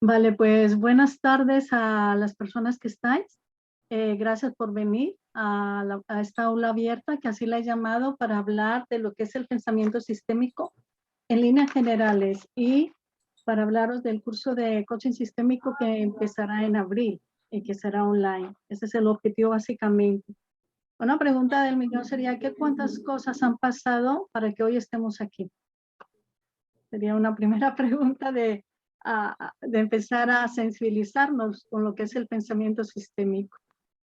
Vale, pues buenas tardes a las personas que estáis. Gracias por venir a esta aula abierta, que así la he llamado, para hablar de lo que es el pensamiento sistémico en líneas generales y para hablaros del curso de coaching sistémico que empezará en abril y que será online. Ese es el objetivo básicamente. Una pregunta del millón sería, ¿qué cuántas cosas han pasado para que hoy estemos aquí? Sería una primera pregunta de empezar a sensibilizarnos con lo que es el pensamiento sistémico.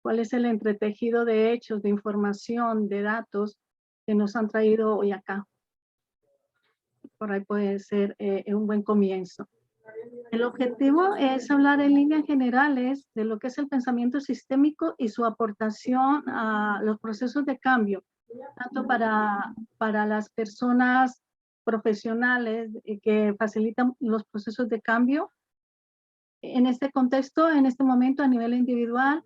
¿Cuál es el entretejido de hechos, de información, de datos que nos han traído hoy acá? Por ahí puede ser un buen comienzo. El objetivo es hablar en líneas generales de lo que es el pensamiento sistémico y su aportación a los procesos de cambio, tanto para las personas profesionales que facilitan los procesos de cambio. En este contexto, en este momento a nivel individual,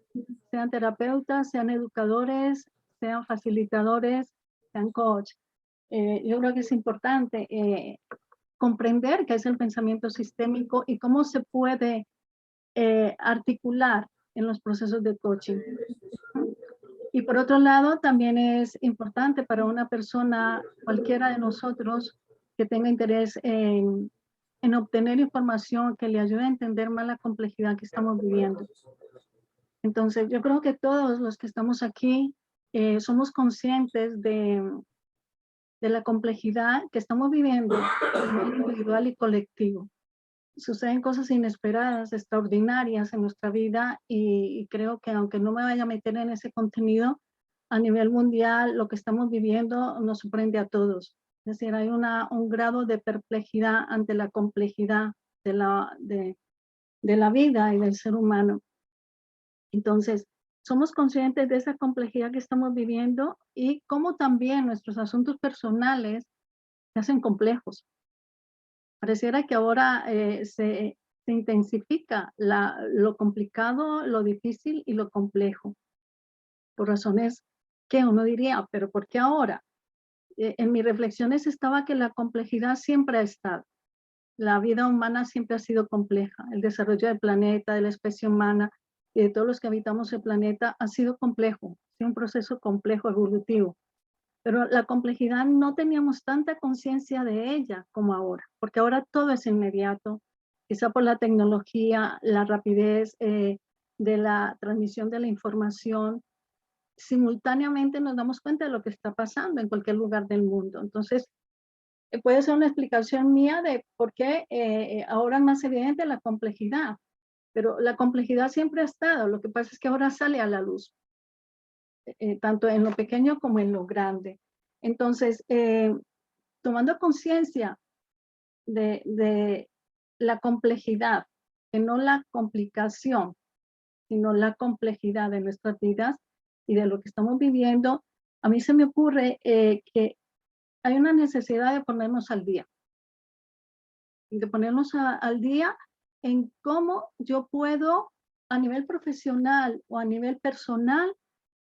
sean terapeutas, sean educadores, sean facilitadores, sean coach. Yo creo que es importante comprender qué es el pensamiento sistémico y cómo se puede articular en los procesos de coaching. Y por otro lado, también es importante para una persona, cualquiera de nosotros, que tenga interés en obtener información que le ayude a entender más la complejidad que estamos viviendo. Entonces, yo creo que todos los que estamos aquí somos conscientes de la complejidad que estamos viviendo a nivel individual y colectivo. Suceden cosas inesperadas, extraordinarias en nuestra vida y creo que aunque no me vaya a meter en ese contenido, a nivel mundial lo que estamos viviendo nos sorprende a todos. Es decir, hay un grado de perplejidad ante la complejidad de la vida y del ser humano. Entonces, somos conscientes de esa complejidad que estamos viviendo y cómo también nuestros asuntos personales se hacen complejos. Pareciera que ahora se intensifica lo complicado, lo difícil y lo complejo, por razones que uno diría, pero ¿por qué ahora? En mis reflexiones estaba que la complejidad siempre ha estado. La vida humana siempre ha sido compleja. El desarrollo del planeta, de la especie humana y de todos los que habitamos el planeta ha sido complejo, ha sido un proceso complejo evolutivo. Pero la complejidad no teníamos tanta conciencia de ella como ahora, porque ahora todo es inmediato, quizá por la tecnología, la rapidez de la transmisión de la información, simultáneamente nos damos cuenta de lo que está pasando en cualquier lugar del mundo. Entonces, puede ser una explicación mía de por qué ahora es más evidente la complejidad, pero la complejidad siempre ha estado, lo que pasa es que ahora sale a la luz, tanto en lo pequeño como en lo grande. Entonces, tomando conciencia de la complejidad, que no la complicación, sino la complejidad de nuestras vidas y de lo que estamos viviendo, a mí se me ocurre que hay una necesidad de ponernos al día, de ponernos al día en cómo yo puedo a nivel profesional o a nivel personal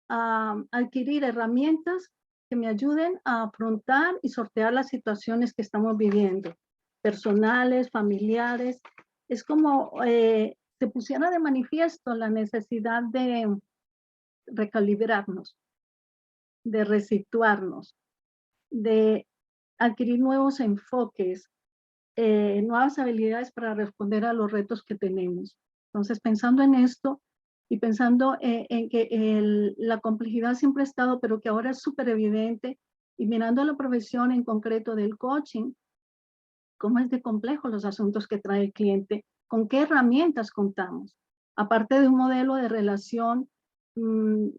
adquirir herramientas que me ayuden a afrontar y sortear las situaciones que estamos viviendo, personales, familiares. Es como se pusiera de manifiesto la necesidad de recalibrarnos, de resituarnos, de adquirir nuevos enfoques, nuevas habilidades para responder a los retos que tenemos. Entonces, pensando en esto y pensando en que la complejidad siempre ha estado, pero que ahora es súper evidente, y mirando la profesión en concreto del coaching, cómo es de complejo los asuntos que trae el cliente, con qué herramientas contamos, aparte de un modelo de relación mmm,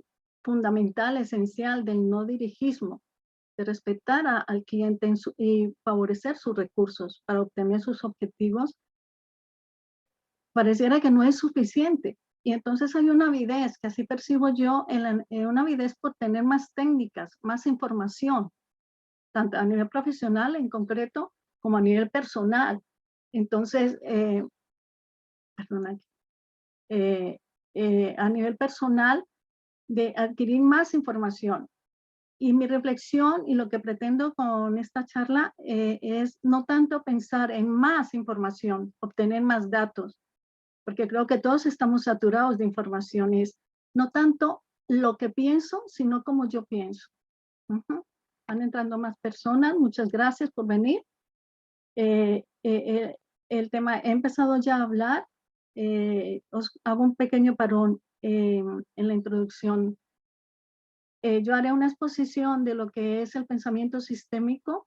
fundamental, esencial del no dirigismo, de respetar al cliente y favorecer sus recursos para obtener sus objetivos, pareciera que no es suficiente. Y entonces hay una avidez, que así percibo yo, una avidez por tener más técnicas, más información, tanto a nivel profesional en concreto, como a nivel personal. Entonces, perdona, a nivel personal, de adquirir más información, Y mi reflexión y lo que pretendo con esta charla es no tanto pensar en más información, obtener más datos, porque creo que todos estamos saturados de informaciones, no tanto lo que pienso, sino como yo pienso. Van entrando más personas, muchas gracias por venir. El tema, he empezado ya a hablar, os hago un pequeño parón en la introducción. Yo haré una exposición de lo que es el pensamiento sistémico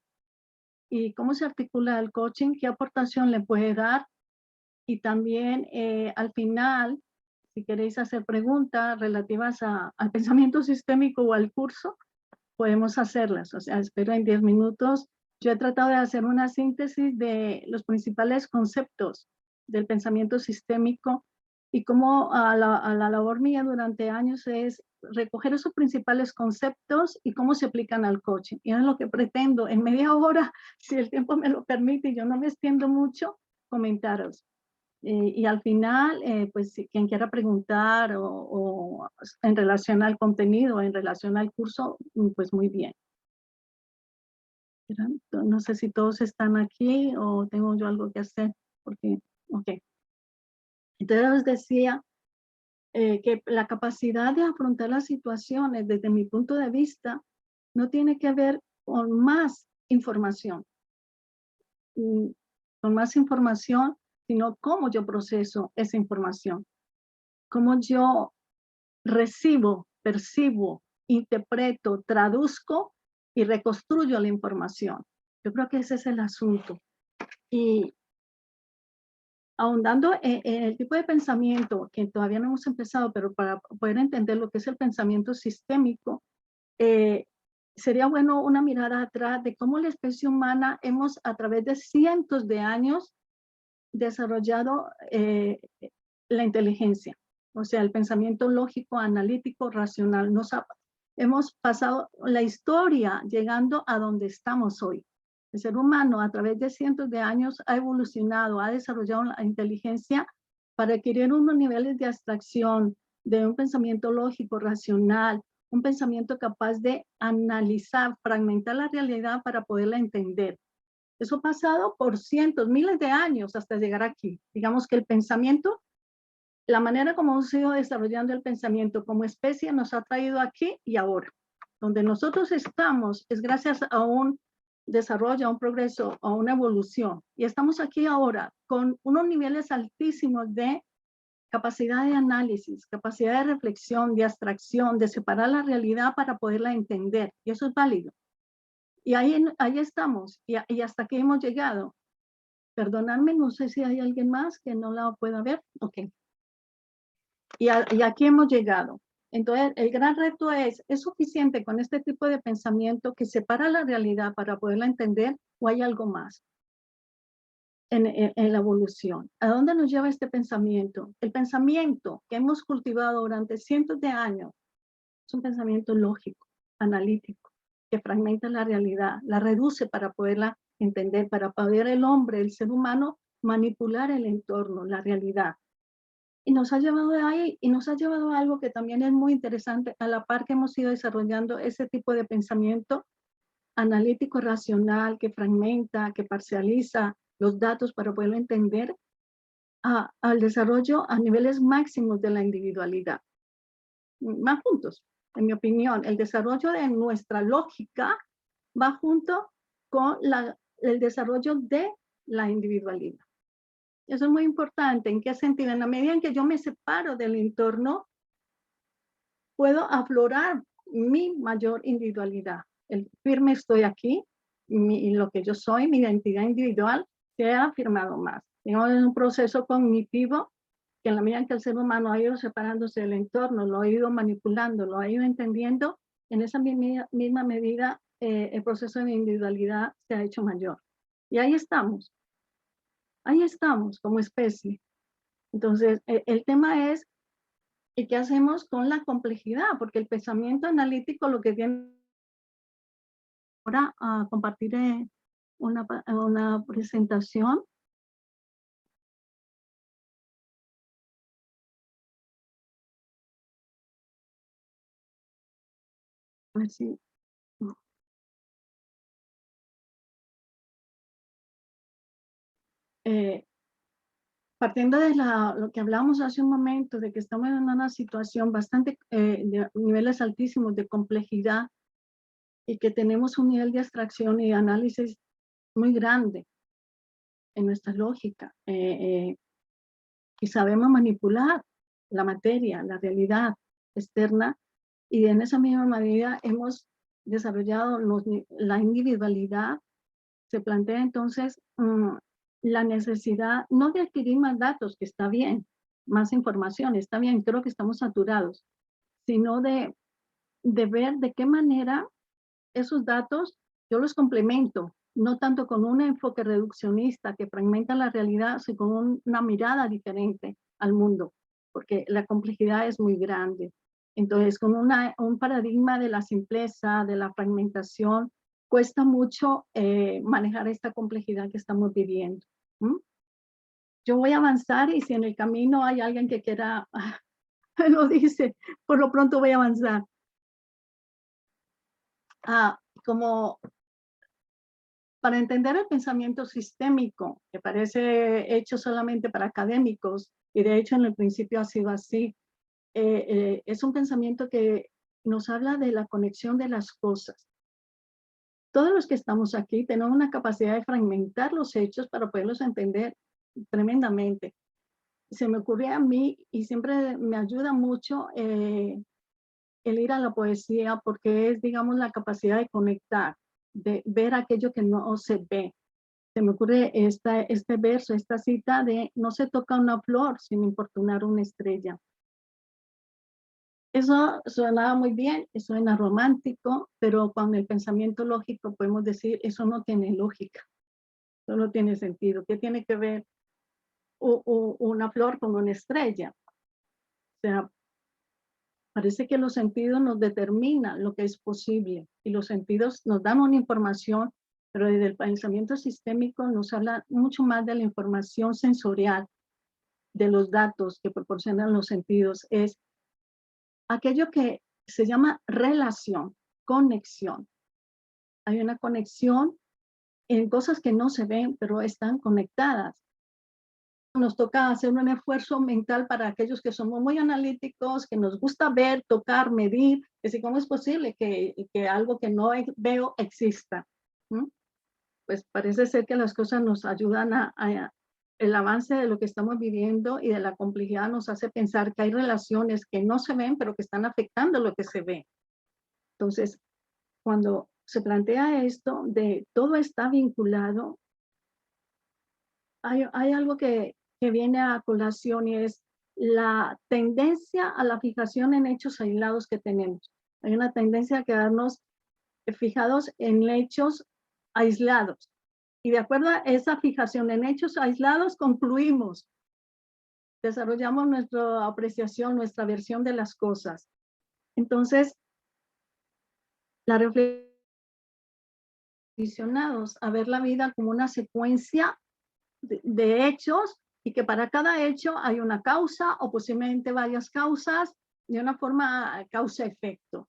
y cómo se articula el coaching, qué aportación le puede dar, y también al final, si queréis hacer preguntas relativas al pensamiento sistémico o al curso, podemos hacerlas. O sea, espero en 10 minutos. Yo he tratado de hacer una síntesis de los principales conceptos del pensamiento sistémico y cómo a la labor mía durante años es recoger esos principales conceptos y cómo se aplican al coaching. Y es lo que pretendo en media hora, si el tiempo me lo permite y yo no me extiendo mucho, comentaros. Y al final, pues si quien quiera preguntar o en relación al contenido, en relación al curso, pues muy bien. No sé si todos están aquí o tengo yo algo que hacer, porque, ok. Entonces os decía que la capacidad de afrontar las situaciones desde mi punto de vista no tiene que ver con más información, mm, con más información, sino cómo yo proceso esa información, cómo yo recibo, percibo, interpreto, traduzco y reconstruyo la información. Yo creo que ese es el asunto. Y ahondando en el tipo de pensamiento que todavía no hemos empezado, pero para poder entender lo que es el pensamiento sistémico, sería bueno una mirada atrás de cómo la especie humana hemos, a través de cientos de años, desarrollado la inteligencia, o sea, el pensamiento lógico, analítico, racional. Hemos pasado la historia llegando a donde estamos hoy. El ser humano a través de cientos de años ha evolucionado, ha desarrollado la inteligencia para adquirir unos niveles de abstracción, de un pensamiento lógico, racional, un pensamiento capaz de analizar, fragmentar la realidad para poderla entender. Eso ha pasado por cientos, miles de años hasta llegar aquí. Digamos que el pensamiento, la manera como hemos ido desarrollando el pensamiento como especie nos ha traído aquí y ahora. Donde nosotros estamos es gracias a un desarrollo, a un progreso, a una evolución. Y estamos aquí ahora con unos niveles altísimos de capacidad de análisis, capacidad de reflexión, de abstracción, de separar la realidad para poderla entender. Y eso es válido. Y ahí estamos, y hasta aquí hemos llegado. Perdonadme, no sé si hay alguien más que no la pueda ver. Ok. Y aquí hemos llegado. Entonces, el gran reto ¿es suficiente con este tipo de pensamiento que separa la realidad para poderla entender o hay algo más en la evolución? ¿A dónde nos lleva este pensamiento? El pensamiento que hemos cultivado durante cientos de años es un pensamiento lógico, analítico, que fragmenta la realidad, la reduce para poderla entender, para poder el hombre, el ser humano, manipular el entorno, la realidad. Y nos ha llevado de ahí, y nos ha llevado a algo que también es muy interesante, a la par que hemos ido desarrollando ese tipo de pensamiento analítico, racional, que fragmenta, que parcializa los datos para poderlo entender, al desarrollo a niveles máximos de la individualidad. Más juntos, en mi opinión, el desarrollo de nuestra lógica va junto con el desarrollo de la individualidad. Eso es muy importante. ¿En qué sentido? En la medida en que yo me separo del entorno, puedo aflorar mi mayor individualidad. El firme estoy aquí, y lo que yo soy, mi identidad individual, se ha afirmado más. Digamos, es un proceso cognitivo que en la medida en que el ser humano ha ido separándose del entorno, lo ha ido manipulando, lo ha ido entendiendo, en esa misma medida el proceso de individualidad se ha hecho mayor. Y ahí estamos como especie. Entonces, el tema es, ¿y qué hacemos con la complejidad? Porque el pensamiento analítico lo que tiene ahora a compartir una presentación. A ver si eh, partiendo de lo que hablamos hace un momento, de que estamos en una situación bastante, de niveles altísimos de complejidad y que tenemos un nivel de abstracción y de análisis muy grande en nuestra lógica, y sabemos manipular la materia, la realidad externa, y en esa misma medida hemos desarrollado la individualidad. Se plantea entonces la necesidad no de adquirir más datos, que está bien, más información, está bien, creo que estamos saturados, sino de ver de qué manera esos datos yo los complemento, no tanto con un enfoque reduccionista que fragmenta la realidad, sino con una mirada diferente al mundo, porque la complejidad es muy grande. Entonces, con un paradigma de la simpleza, de la fragmentación, cuesta mucho manejar esta complejidad que estamos viviendo. ¿Mm? Yo voy a avanzar y si en el camino hay alguien que quiera, me lo dice, por lo pronto voy a avanzar. Como para entender el pensamiento sistémico, que parece hecho solamente para académicos, y de hecho en el principio ha sido así, es un pensamiento que nos habla de la conexión de las cosas. Todos los que estamos aquí tenemos una capacidad de fragmentar los hechos para poderlos entender tremendamente. Se me ocurre a mí y siempre me ayuda mucho el ir a la poesía porque es, digamos, la capacidad de conectar, de ver aquello que no se ve. Se me ocurre este verso, esta cita de no se toca una flor sin importunar una estrella. Eso sonaba muy bien, suena romántico, pero con el pensamiento lógico podemos decir, eso no tiene lógica, eso no tiene sentido. ¿Qué tiene que ver una flor con una estrella? O sea, parece que los sentidos nos determinan lo que es posible y los sentidos nos dan una información, pero desde el pensamiento sistémico nos habla mucho más de la información sensorial, de los datos que proporcionan los sentidos, es aquello que se llama relación, conexión. Hay una conexión en cosas que no se ven, pero están conectadas. Nos toca hacer un esfuerzo mental para aquellos que somos muy analíticos, que nos gusta ver, tocar, medir, decir, ¿cómo es posible que algo que no veo exista? ¿Mm? Pues parece ser que las cosas nos ayudan el avance de lo que estamos viviendo y de la complejidad nos hace pensar que hay relaciones que no se ven, pero que están afectando lo que se ve. Entonces, cuando se plantea esto de todo está vinculado, hay algo que viene a colación y es la tendencia a la fijación en hechos aislados que tenemos. Hay una tendencia a quedarnos fijados en hechos aislados. Y de acuerdo a esa fijación en hechos aislados, concluimos, desarrollamos nuestra apreciación, nuestra versión de las cosas. Entonces, la reflexión a ver la vida como una secuencia de hechos y que para cada hecho hay una causa o posiblemente varias causas de una forma causa-efecto.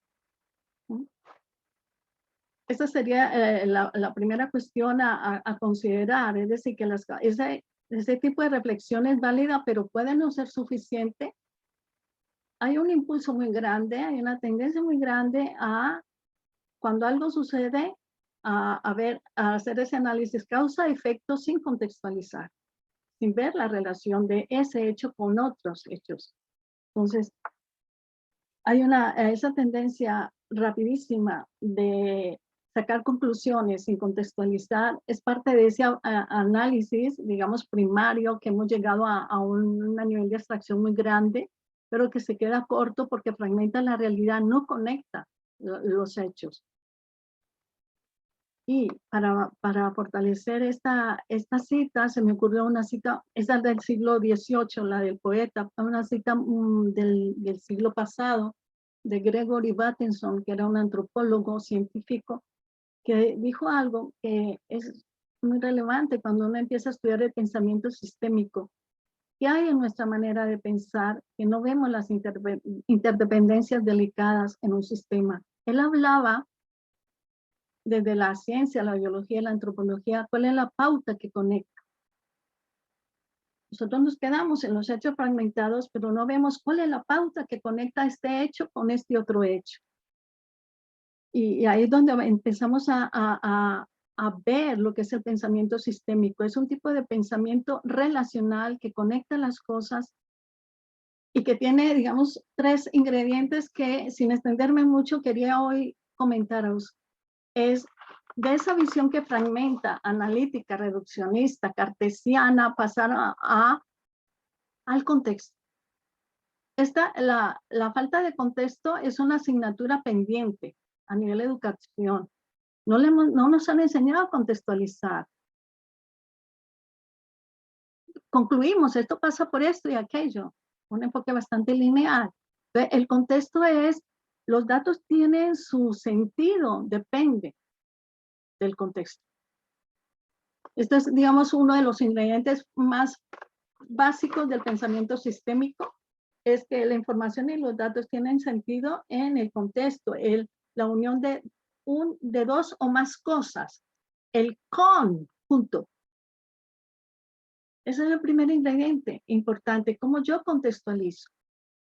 Esa sería la primera cuestión a considerar, es decir, que ese tipo de reflexión es válida, pero puede no ser suficiente. Hay un impulso muy grande, hay una tendencia muy grande a, cuando algo sucede, a hacer ese análisis causa-efecto sin contextualizar, sin ver la relación de ese hecho con otros hechos. Entonces, hay esa tendencia rapidísima de sacar conclusiones sin contextualizar, es parte de ese análisis, digamos, primario, que hemos llegado a un nivel de abstracción muy grande, pero que se queda corto porque fragmenta la realidad, no conecta los hechos. Y para fortalecer esta cita, se me ocurrió una cita, esa del siglo XVIII, la del poeta, una cita del siglo pasado, de Gregory Bateson, que era un antropólogo científico, que dijo algo que es muy relevante cuando uno empieza a estudiar el pensamiento sistémico. ¿Qué hay en nuestra manera de pensar que no vemos las interdependencias delicadas en un sistema? Él hablaba desde la ciencia, la biología y la antropología, cuál es la pauta que conecta. Nosotros nos quedamos en los hechos fragmentados, pero no vemos cuál es la pauta que conecta este hecho con este otro hecho. Y ahí es donde empezamos a ver lo que es el pensamiento sistémico. Es un tipo de pensamiento relacional que conecta las cosas y que tiene, digamos, tres ingredientes que, sin extenderme mucho, quería hoy comentaros. Es de esa visión que fragmenta, analítica, reduccionista, cartesiana, pasar al contexto. La falta de contexto es una asignatura pendiente a nivel de educación. No nos han enseñado a contextualizar. Concluimos, esto pasa por esto y aquello. Un enfoque bastante lineal. El contexto es, los datos tienen su sentido, depende del contexto. Este es, digamos, uno de los ingredientes más básicos del pensamiento sistémico, es que la información y los datos tienen sentido en el contexto, la unión de dos o más cosas, el conjunto. Ese es el primer ingrediente importante, cómo yo contextualizo.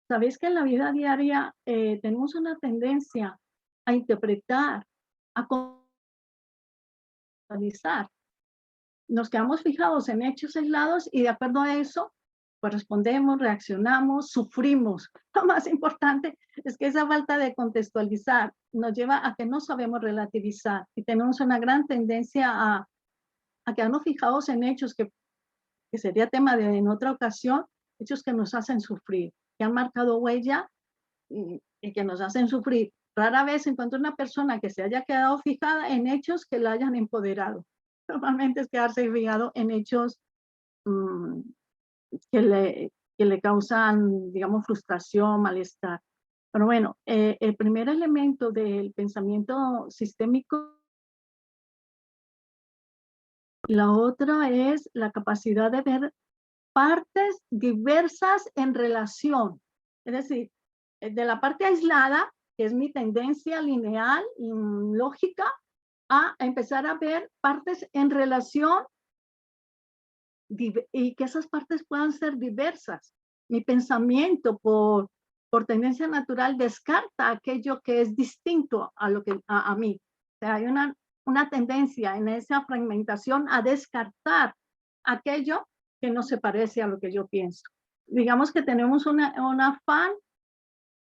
Sabéis que en la vida diaria tenemos una tendencia a interpretar, a contextualizar. Nos quedamos fijados en hechos aislados y de acuerdo a eso, pues respondemos, reaccionamos, sufrimos. Lo más importante es que esa falta de contextualizar nos lleva a que no sabemos relativizar y tenemos una gran tendencia a quedarnos fijados en hechos que sería tema de en otra ocasión, hechos que nos hacen sufrir, que han marcado huella y que nos hacen sufrir. Rara vez encuentro una persona que se haya quedado fijada en hechos que la hayan empoderado. Normalmente es quedarse fijado en hechos mmm, que le causan, digamos, frustración, malestar. Pero bueno, el primer elemento del pensamiento sistémico, la otra es la capacidad de ver partes diversas en relación. Es decir, de la parte aislada, que es mi tendencia lineal y lógica, a empezar a ver partes en relación y que esas partes puedan ser diversas. Mi pensamiento por tendencia natural descarta aquello que es distinto a lo que a mí. O sea, hay una tendencia en esa fragmentación a descartar aquello que no se parece a lo que yo pienso. Digamos que tenemos un afán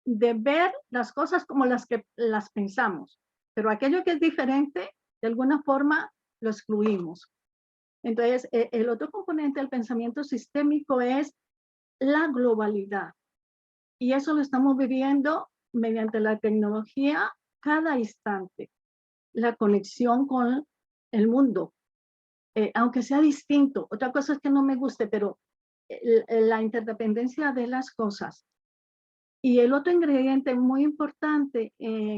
de ver las cosas como las que las pensamos, pero aquello que es diferente, de alguna forma lo excluimos. Entonces, el otro componente del pensamiento sistémico es la globalidad. Y eso lo estamos viviendo mediante la tecnología cada instante. La conexión con el mundo, aunque sea distinto. Otra cosa es que no me guste, pero la interdependencia de las cosas. Y el otro ingrediente muy importante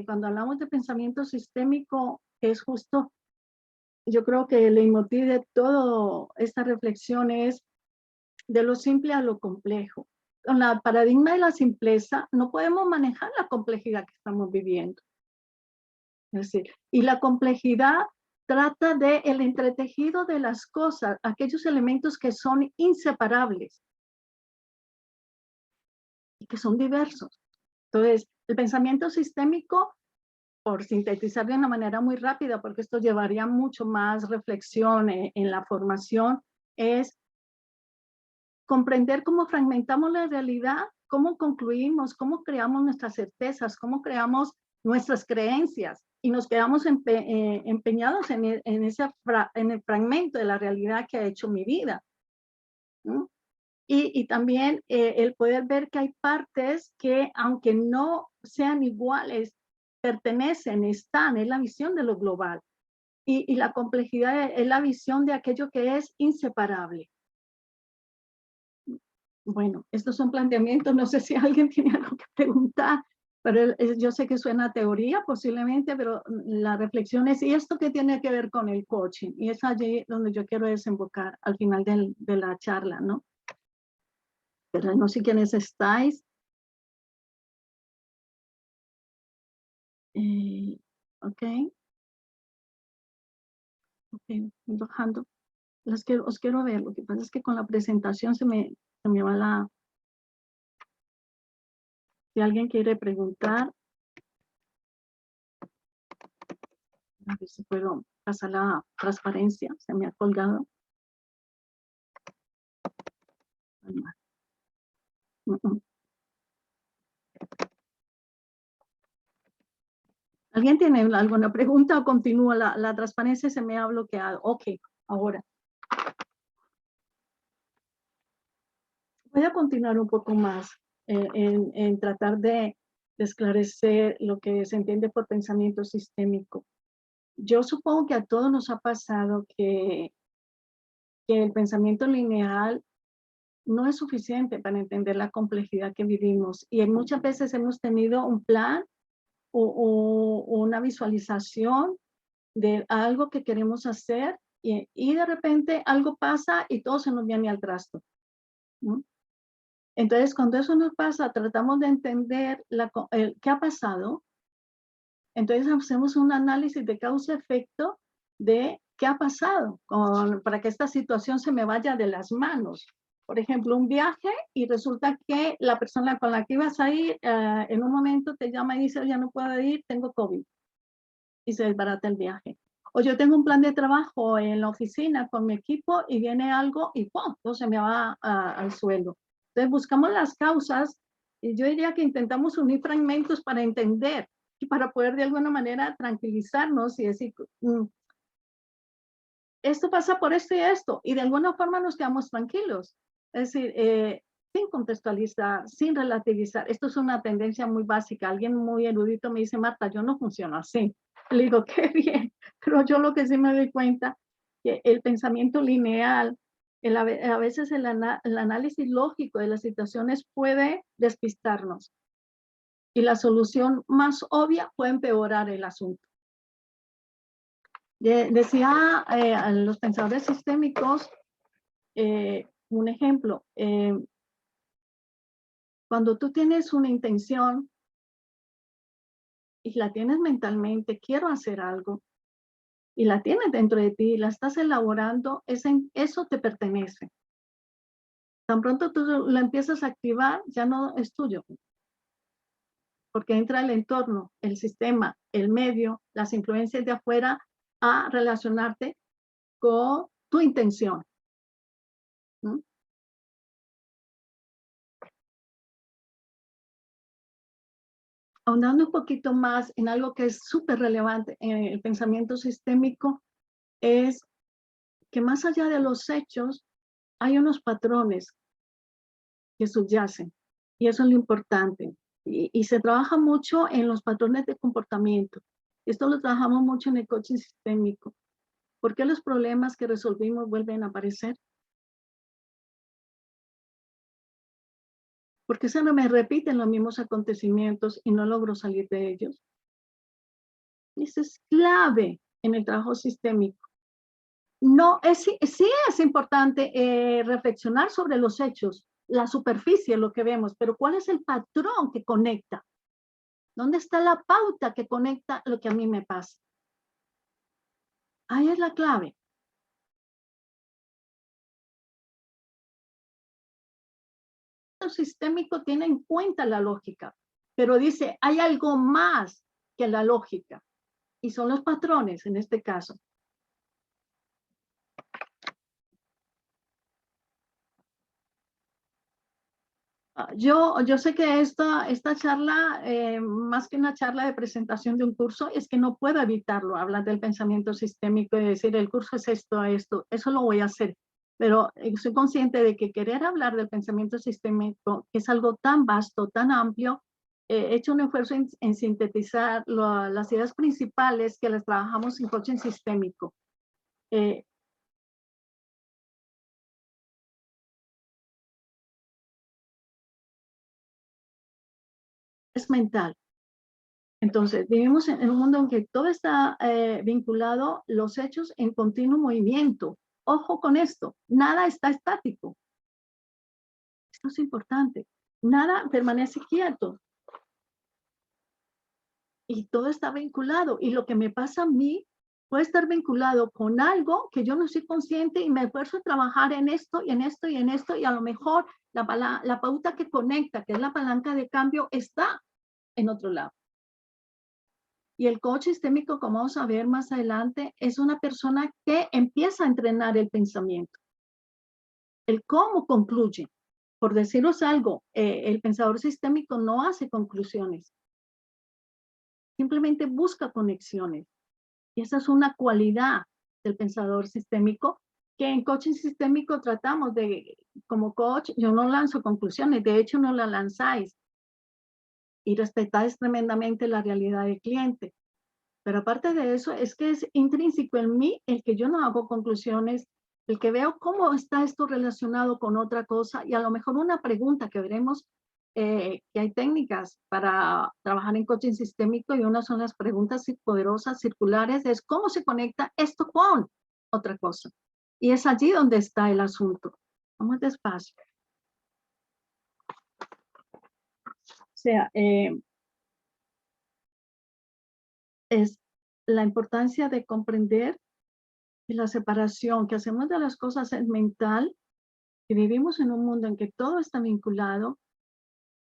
cuando hablamos de pensamiento sistémico es justo, yo creo que el leitmotiv de toda esta reflexión es de lo simple a lo complejo. Con la paradigma de la simpleza no podemos manejar la complejidad que estamos viviendo. Es decir, y la complejidad trata de el entretejido de las cosas, aquellos elementos que son inseparables y que son diversos. Entonces, el pensamiento sistémico, por sintetizar de una manera muy rápida, porque esto llevaría mucho más reflexión en la formación, es comprender cómo fragmentamos la realidad, cómo concluimos, cómo creamos nuestras certezas, cómo creamos nuestras creencias y nos quedamos empeñados en el fragmento de la realidad que ha hecho mi vida. ¿No? Y también el poder ver que hay partes que, aunque no sean iguales, pertenecen, están, es la visión de lo global. Y la complejidad es la visión de aquello que es inseparable. Bueno, estos son planteamientos, no sé si alguien tiene algo que preguntar, pero yo sé que suena a teoría posiblemente, pero la reflexión es, ¿y esto qué tiene que ver con el coaching? Y es allí donde yo quiero desembocar al final de la charla, ¿no? Pero no sé quiénes estáis. Ok, ok, bajando. os quiero ver. Lo que pasa es que con la presentación se me va la... Si alguien quiere preguntar, a ver si puedo pasar la transparencia. Se me ha colgado. ¿Alguien tiene alguna pregunta o continúa? La transparencia se me ha bloqueado. Ok, ahora. Voy a continuar un poco más en tratar de esclarecer lo que se entiende por pensamiento sistémico. Yo supongo que a todos nos ha pasado que el pensamiento lineal no es suficiente para entender la complejidad que vivimos. Y muchas veces hemos tenido un plan o una visualización de algo que queremos hacer y de repente algo pasa y todo se nos viene al trasto, ¿no? Entonces, cuando eso nos pasa, tratamos de entender qué ha pasado. Entonces, hacemos un análisis de causa-efecto de qué ha pasado para que esta situación se me vaya de las manos. Por ejemplo, un viaje y resulta que la persona con la que ibas a ir en un momento te llama y dice, ya no puedo ir, tengo COVID. Y se desbarata el viaje. O yo tengo un plan de trabajo en la oficina con mi equipo y viene algo y ¡pum! Todo se me va al suelo. Entonces buscamos las causas y yo diría que intentamos unir fragmentos para entender y para poder de alguna manera tranquilizarnos y decir, esto pasa por esto y de alguna forma nos quedamos tranquilos. Es decir, sin contextualizar, sin relativizar. Esto es una tendencia muy básica. Alguien muy erudito me dice, Marta, yo no funciono así. Le digo, qué bien, pero yo lo que sí me doy cuenta, que el pensamiento lineal, a veces el análisis lógico de las situaciones puede despistarnos. Y la solución más obvia puede empeorar el asunto. Decía a los pensadores sistémicos, un ejemplo, cuando tú tienes una intención y la tienes mentalmente, quiero hacer algo, y la tienes dentro de ti, la estás elaborando, eso te pertenece. Tan pronto tú la empiezas a activar, ya no es tuyo, porque entra el entorno, el sistema, el medio, las influencias de afuera a relacionarte con tu intención. ¿Mm? Ahondando un poquito más en algo que es súper relevante en el pensamiento sistémico, es que más allá de los hechos, hay unos patrones que subyacen, y eso es lo importante. Y se trabaja mucho en los patrones de comportamiento. Esto lo trabajamos mucho en el coaching sistémico. ¿Por qué los problemas que resolvimos vuelven a aparecer? ¿Por qué se me repiten los mismos acontecimientos y no logro salir de ellos? Eso es clave en el trabajo sistémico. No, sí es importante reflexionar sobre los hechos, la superficie, lo que vemos, pero ¿cuál es el patrón que conecta? ¿Dónde está la pauta que conecta lo que a mí me pasa? Ahí es la clave. El sistémico tiene en cuenta la lógica, pero dice, hay algo más que la lógica, y son los patrones en este caso. Yo sé que esta charla, más que una charla de presentación de un curso, es que no puedo evitarlo, hablar del pensamiento sistémico y decir el curso es esto, eso lo voy a hacer. Pero soy consciente de que querer hablar del pensamiento sistémico, que es algo tan vasto, tan amplio, he hecho un esfuerzo en sintetizar las ideas principales que las trabajamos en coaching sistémico. Es mental. Entonces, vivimos en un mundo en que todo está vinculado, los hechos en continuo movimiento. Ojo con esto, nada está estático. Esto es importante. Nada permanece quieto. Y todo está vinculado. Y lo que me pasa a mí puede estar vinculado con algo que yo no soy consciente y me esfuerzo a trabajar en esto y en esto y en esto, y a lo mejor la pauta que conecta, que es la palanca de cambio, está en otro lado. Y el coach sistémico, como vamos a ver más adelante, es una persona que empieza a entrenar el pensamiento. El cómo concluye. Por deciros algo, el pensador sistémico no hace conclusiones. Simplemente busca conexiones. Y esa es una cualidad del pensador sistémico que en coaching sistémico tratamos de, como coach, yo no lanzo conclusiones, de hecho no las lanzáis. Y respetáis tremendamente la realidad del cliente. Pero aparte de eso, es que es intrínseco en mí el que yo no hago conclusiones, el que veo cómo está esto relacionado con otra cosa, y a lo mejor una pregunta que veremos, que hay técnicas para trabajar en coaching sistémico, y una son las preguntas poderosas circulares, es cómo se conecta esto con otra cosa. Y es allí donde está el asunto. Vamos despacio. O sea, es la importancia de comprender que la separación que hacemos de las cosas es mental, que vivimos en un mundo en que todo está vinculado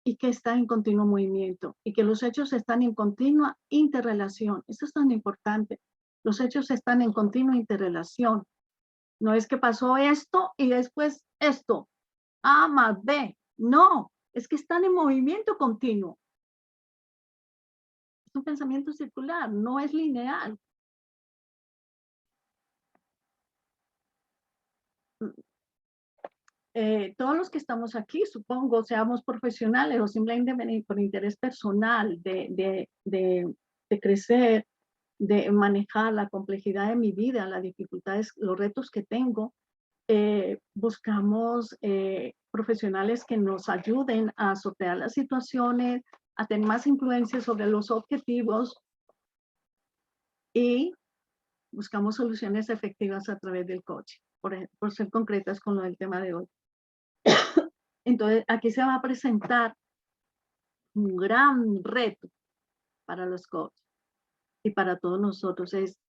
y que está en continuo movimiento, y que los hechos están en continua interrelación. Eso es tan importante. Los hechos están en continua interrelación. No es que pasó esto y después esto. A más B. No, es que están en movimiento continuo. Es un pensamiento circular, no es lineal. Todos los que estamos aquí, supongo, seamos profesionales o simplemente por interés personal de crecer, de manejar la complejidad de mi vida, las dificultades, los retos que tengo, buscamos profesionales que nos ayuden a sortear las situaciones, a tener más influencia sobre los objetivos, y buscamos soluciones efectivas a través del coaching, por ser concretas con lo del tema de hoy. Entonces, aquí se va a presentar un gran reto para los coaches y para todos nosotros, es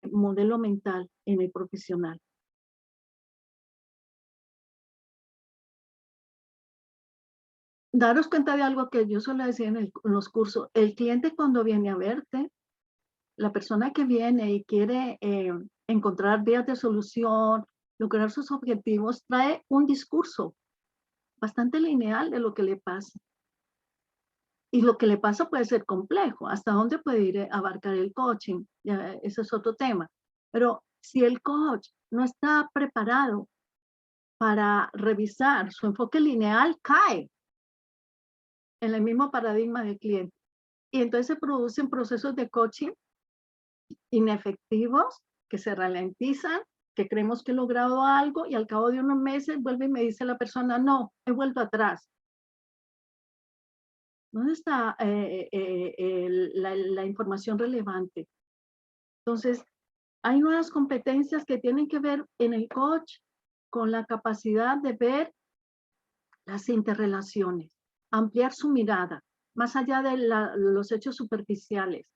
el modelo mental en el profesional. Daros cuenta de algo que yo suelo decir en los cursos: el cliente, cuando viene a verte, la persona que viene y quiere encontrar vías de solución, lograr sus objetivos, trae un discurso bastante lineal de lo que le pasa. Y lo que le pasa puede ser complejo. ¿Hasta dónde puede ir abarcar el coaching? Ya, ese es otro tema. Pero si el coach no está preparado para revisar, su enfoque lineal cae en el mismo paradigma del cliente. Y entonces se producen procesos de coaching inefectivos, que se ralentizan, que creemos que he logrado algo, y al cabo de unos meses vuelve y me dice la persona: no, he vuelto atrás. ¿Dónde está la información relevante? Entonces, hay nuevas competencias que tienen que ver en el coach con la capacidad de ver las interrelaciones, ampliar su mirada, más allá de los hechos superficiales.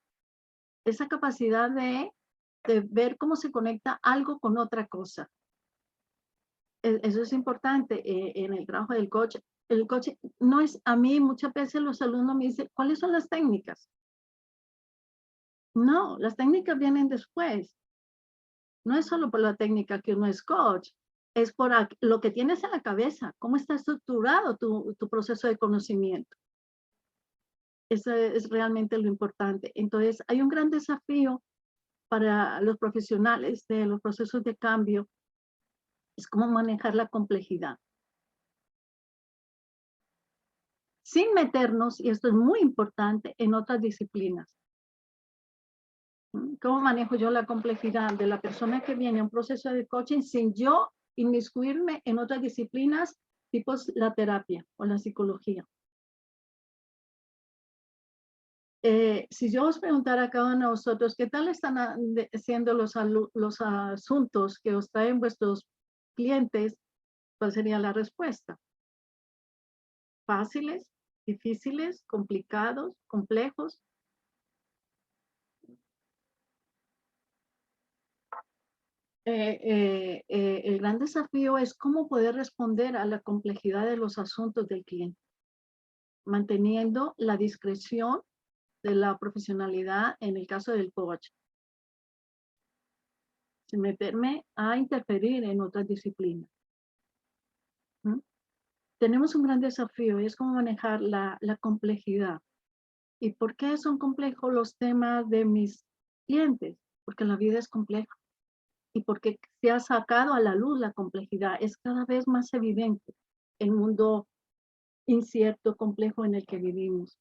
Esa capacidad de ver cómo se conecta algo con otra cosa. Eso es importante en el trabajo del coach. El coach no es, a mí muchas veces los alumnos me dicen: ¿cuáles son las técnicas? No, las técnicas vienen después. No es solo por la técnica que uno es coach, es por lo que tienes en la cabeza, cómo está estructurado tu proceso de conocimiento. Eso es realmente lo importante. Entonces, hay un gran desafío para los profesionales de los procesos de cambio, es cómo manejar la complejidad. Sin meternos, y esto es muy importante, en otras disciplinas. ¿Cómo manejo yo la complejidad de la persona que viene a un proceso de coaching sin yo inmiscuirme en otras disciplinas, tipo la terapia o la psicología? Si yo os preguntara a cada uno de vosotros, ¿qué tal están siendo los asuntos que os traen vuestros clientes? ¿Cuál sería la respuesta? ¿Fáciles, difíciles, complicados, complejos? El gran desafío es cómo poder responder a la complejidad de los asuntos del cliente, manteniendo la discreción de la profesionalidad en el caso del coach, sin meterme a interferir en otras disciplinas. ¿Mm? Tenemos un gran desafío y es cómo manejar la complejidad. ¿Y por qué son complejos los temas de mis clientes? Porque la vida es compleja y porque se ha sacado a la luz la complejidad. Es cada vez más evidente el mundo incierto, complejo en el que vivimos.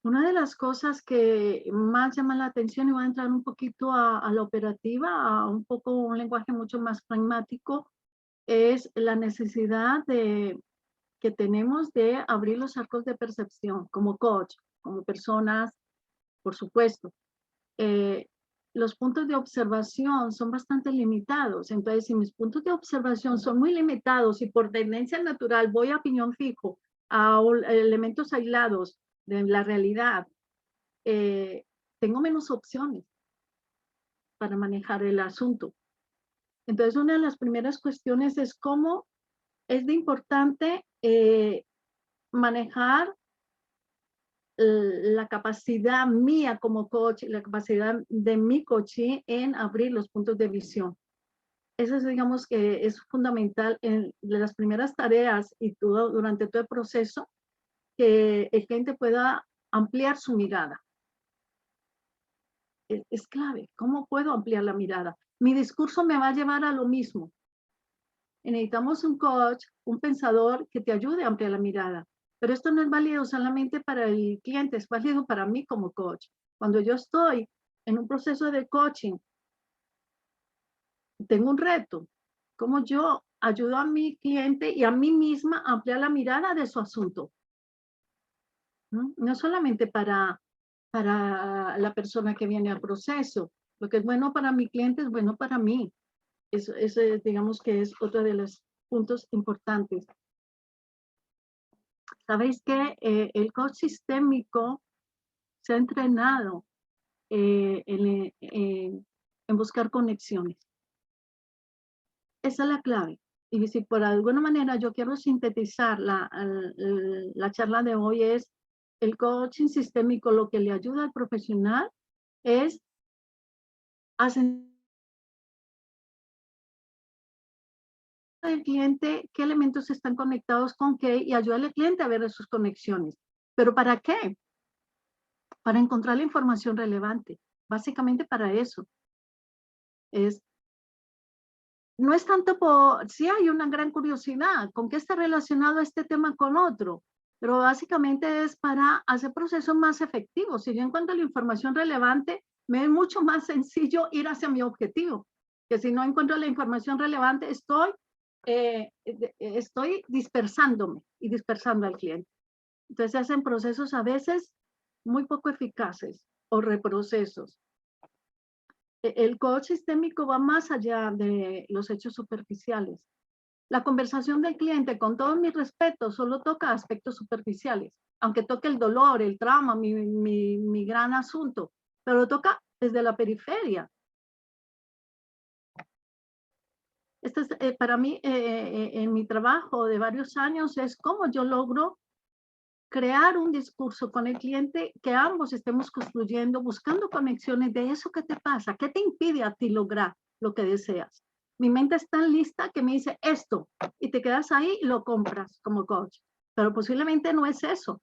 Una de las cosas que más llama la atención, y voy a entrar un poquito a la operativa, a un lenguaje mucho más pragmático, es la necesidad que tenemos de abrir los arcos de percepción como coach, como personas, por supuesto. Eh, los puntos de observación son bastante limitados. Entonces, si mis puntos de observación son muy limitados y por tendencia natural voy a piñón fijo, a elementos aislados de la realidad, tengo menos opciones para manejar el asunto. Entonces, una de las primeras cuestiones es cómo es de importante manejar la capacidad mía como coach, la capacidad de mi coachee en abrir los puntos de visión. Eso es, digamos, que es fundamental en las primeras tareas y durante todo el proceso, que el cliente pueda ampliar su mirada. Es clave. ¿Cómo puedo ampliar la mirada? Mi discurso me va a llevar a lo mismo. Necesitamos un coach, un pensador que te ayude a ampliar la mirada. Pero esto no es válido solamente para el cliente, es válido para mí como coach. Cuando yo estoy en un proceso de coaching, tengo un reto. ¿Cómo yo ayudo a mi cliente y a mí misma a ampliar la mirada de su asunto? No solamente para la persona que viene al proceso. Lo que es bueno para mi cliente es bueno para mí. Eso digamos que es otro de los puntos importantes. Sabéis que el coach sistémico se ha entrenado en buscar conexiones. Esa es la clave. Y si por alguna manera yo quiero sintetizar la charla de hoy es el coaching sistémico, lo que le ayuda al profesional es hacer al cliente qué elementos están conectados con qué y ayudarle al cliente a ver sus conexiones. ¿Pero para qué? Para encontrar la información relevante. Básicamente para eso. No es tanto sí hay una gran curiosidad, ¿con qué está relacionado este tema con otro? Pero básicamente es para hacer procesos más efectivos. Si yo encuentro la información relevante, me es mucho más sencillo ir hacia mi objetivo. Que si no encuentro la información relevante, estoy dispersándome y dispersando al cliente. Entonces se hacen procesos a veces muy poco eficaces o reprocesos. El coach sistémico va más allá de los hechos superficiales. La conversación del cliente, con todo mi respeto, solo toca aspectos superficiales, aunque toque el dolor, el trauma, mi gran asunto, pero lo toca desde la periferia. Esto es, para mí, en mi trabajo de varios años, es cómo yo logro crear un discurso con el cliente que ambos estemos construyendo, buscando conexiones de eso que te pasa, qué te impide a ti lograr lo que deseas. Mi mente es tan lista que me dice esto y te quedas ahí y lo compras como coach, pero posiblemente no es eso.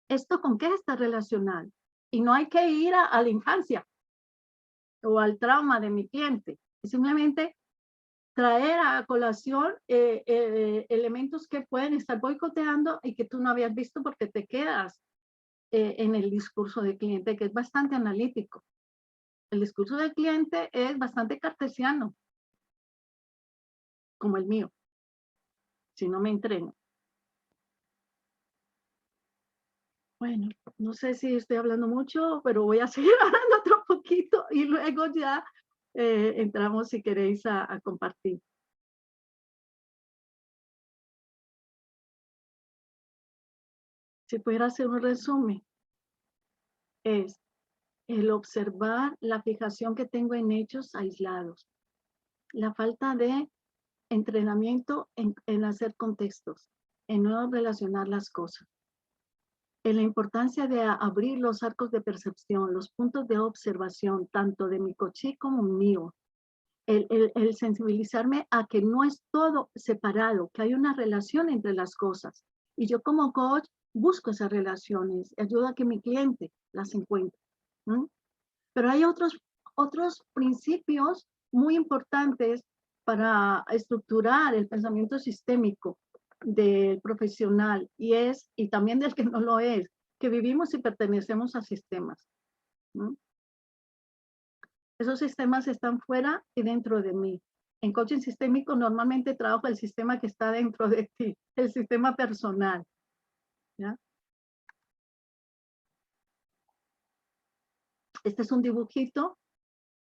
¿Esto con qué está relacionado? Y no hay que ir a la infancia o al trauma de mi cliente, es simplemente traer a colación elementos que pueden estar boicoteando y que tú no habías visto porque te quedas en el discurso del cliente, que es bastante analítico. El discurso del cliente es bastante cartesiano, como el mío, si no me entreno. Bueno, no sé si estoy hablando mucho, pero voy a seguir hablando otro poquito y luego ya entramos, si queréis, a compartir. Si pudiera hacer un resumen, es el observar la fijación que tengo en hechos aislados, la falta de entrenamiento en hacer contextos, en no relacionar las cosas, en la importancia de abrir los arcos de percepción, los puntos de observación, tanto de mi coachí como mío, el sensibilizarme a que no es todo separado, que hay una relación entre las cosas. Y yo como coach busco esas relaciones, ayudo a que mi cliente las encuentre. Pero hay otros principios muy importantes para estructurar el pensamiento sistémico del profesional y también del que no lo es, que vivimos y pertenecemos a sistemas. Esos sistemas están fuera y dentro de mí. En coaching sistémico normalmente trabajo el sistema que está dentro de ti, el sistema personal. ¿Ya? Este es un dibujito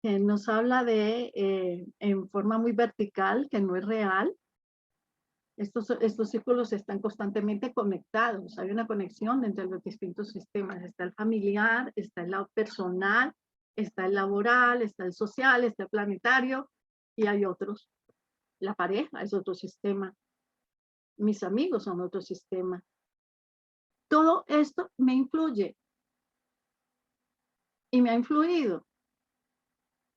que nos habla de, en forma muy vertical, que no es real. Estos círculos están constantemente conectados. Hay una conexión entre los distintos sistemas. Está el familiar, está el personal, está el laboral, está el social, está el planetario y hay otros. La pareja es otro sistema. Mis amigos son otro sistema. Todo esto me influye y me ha influido.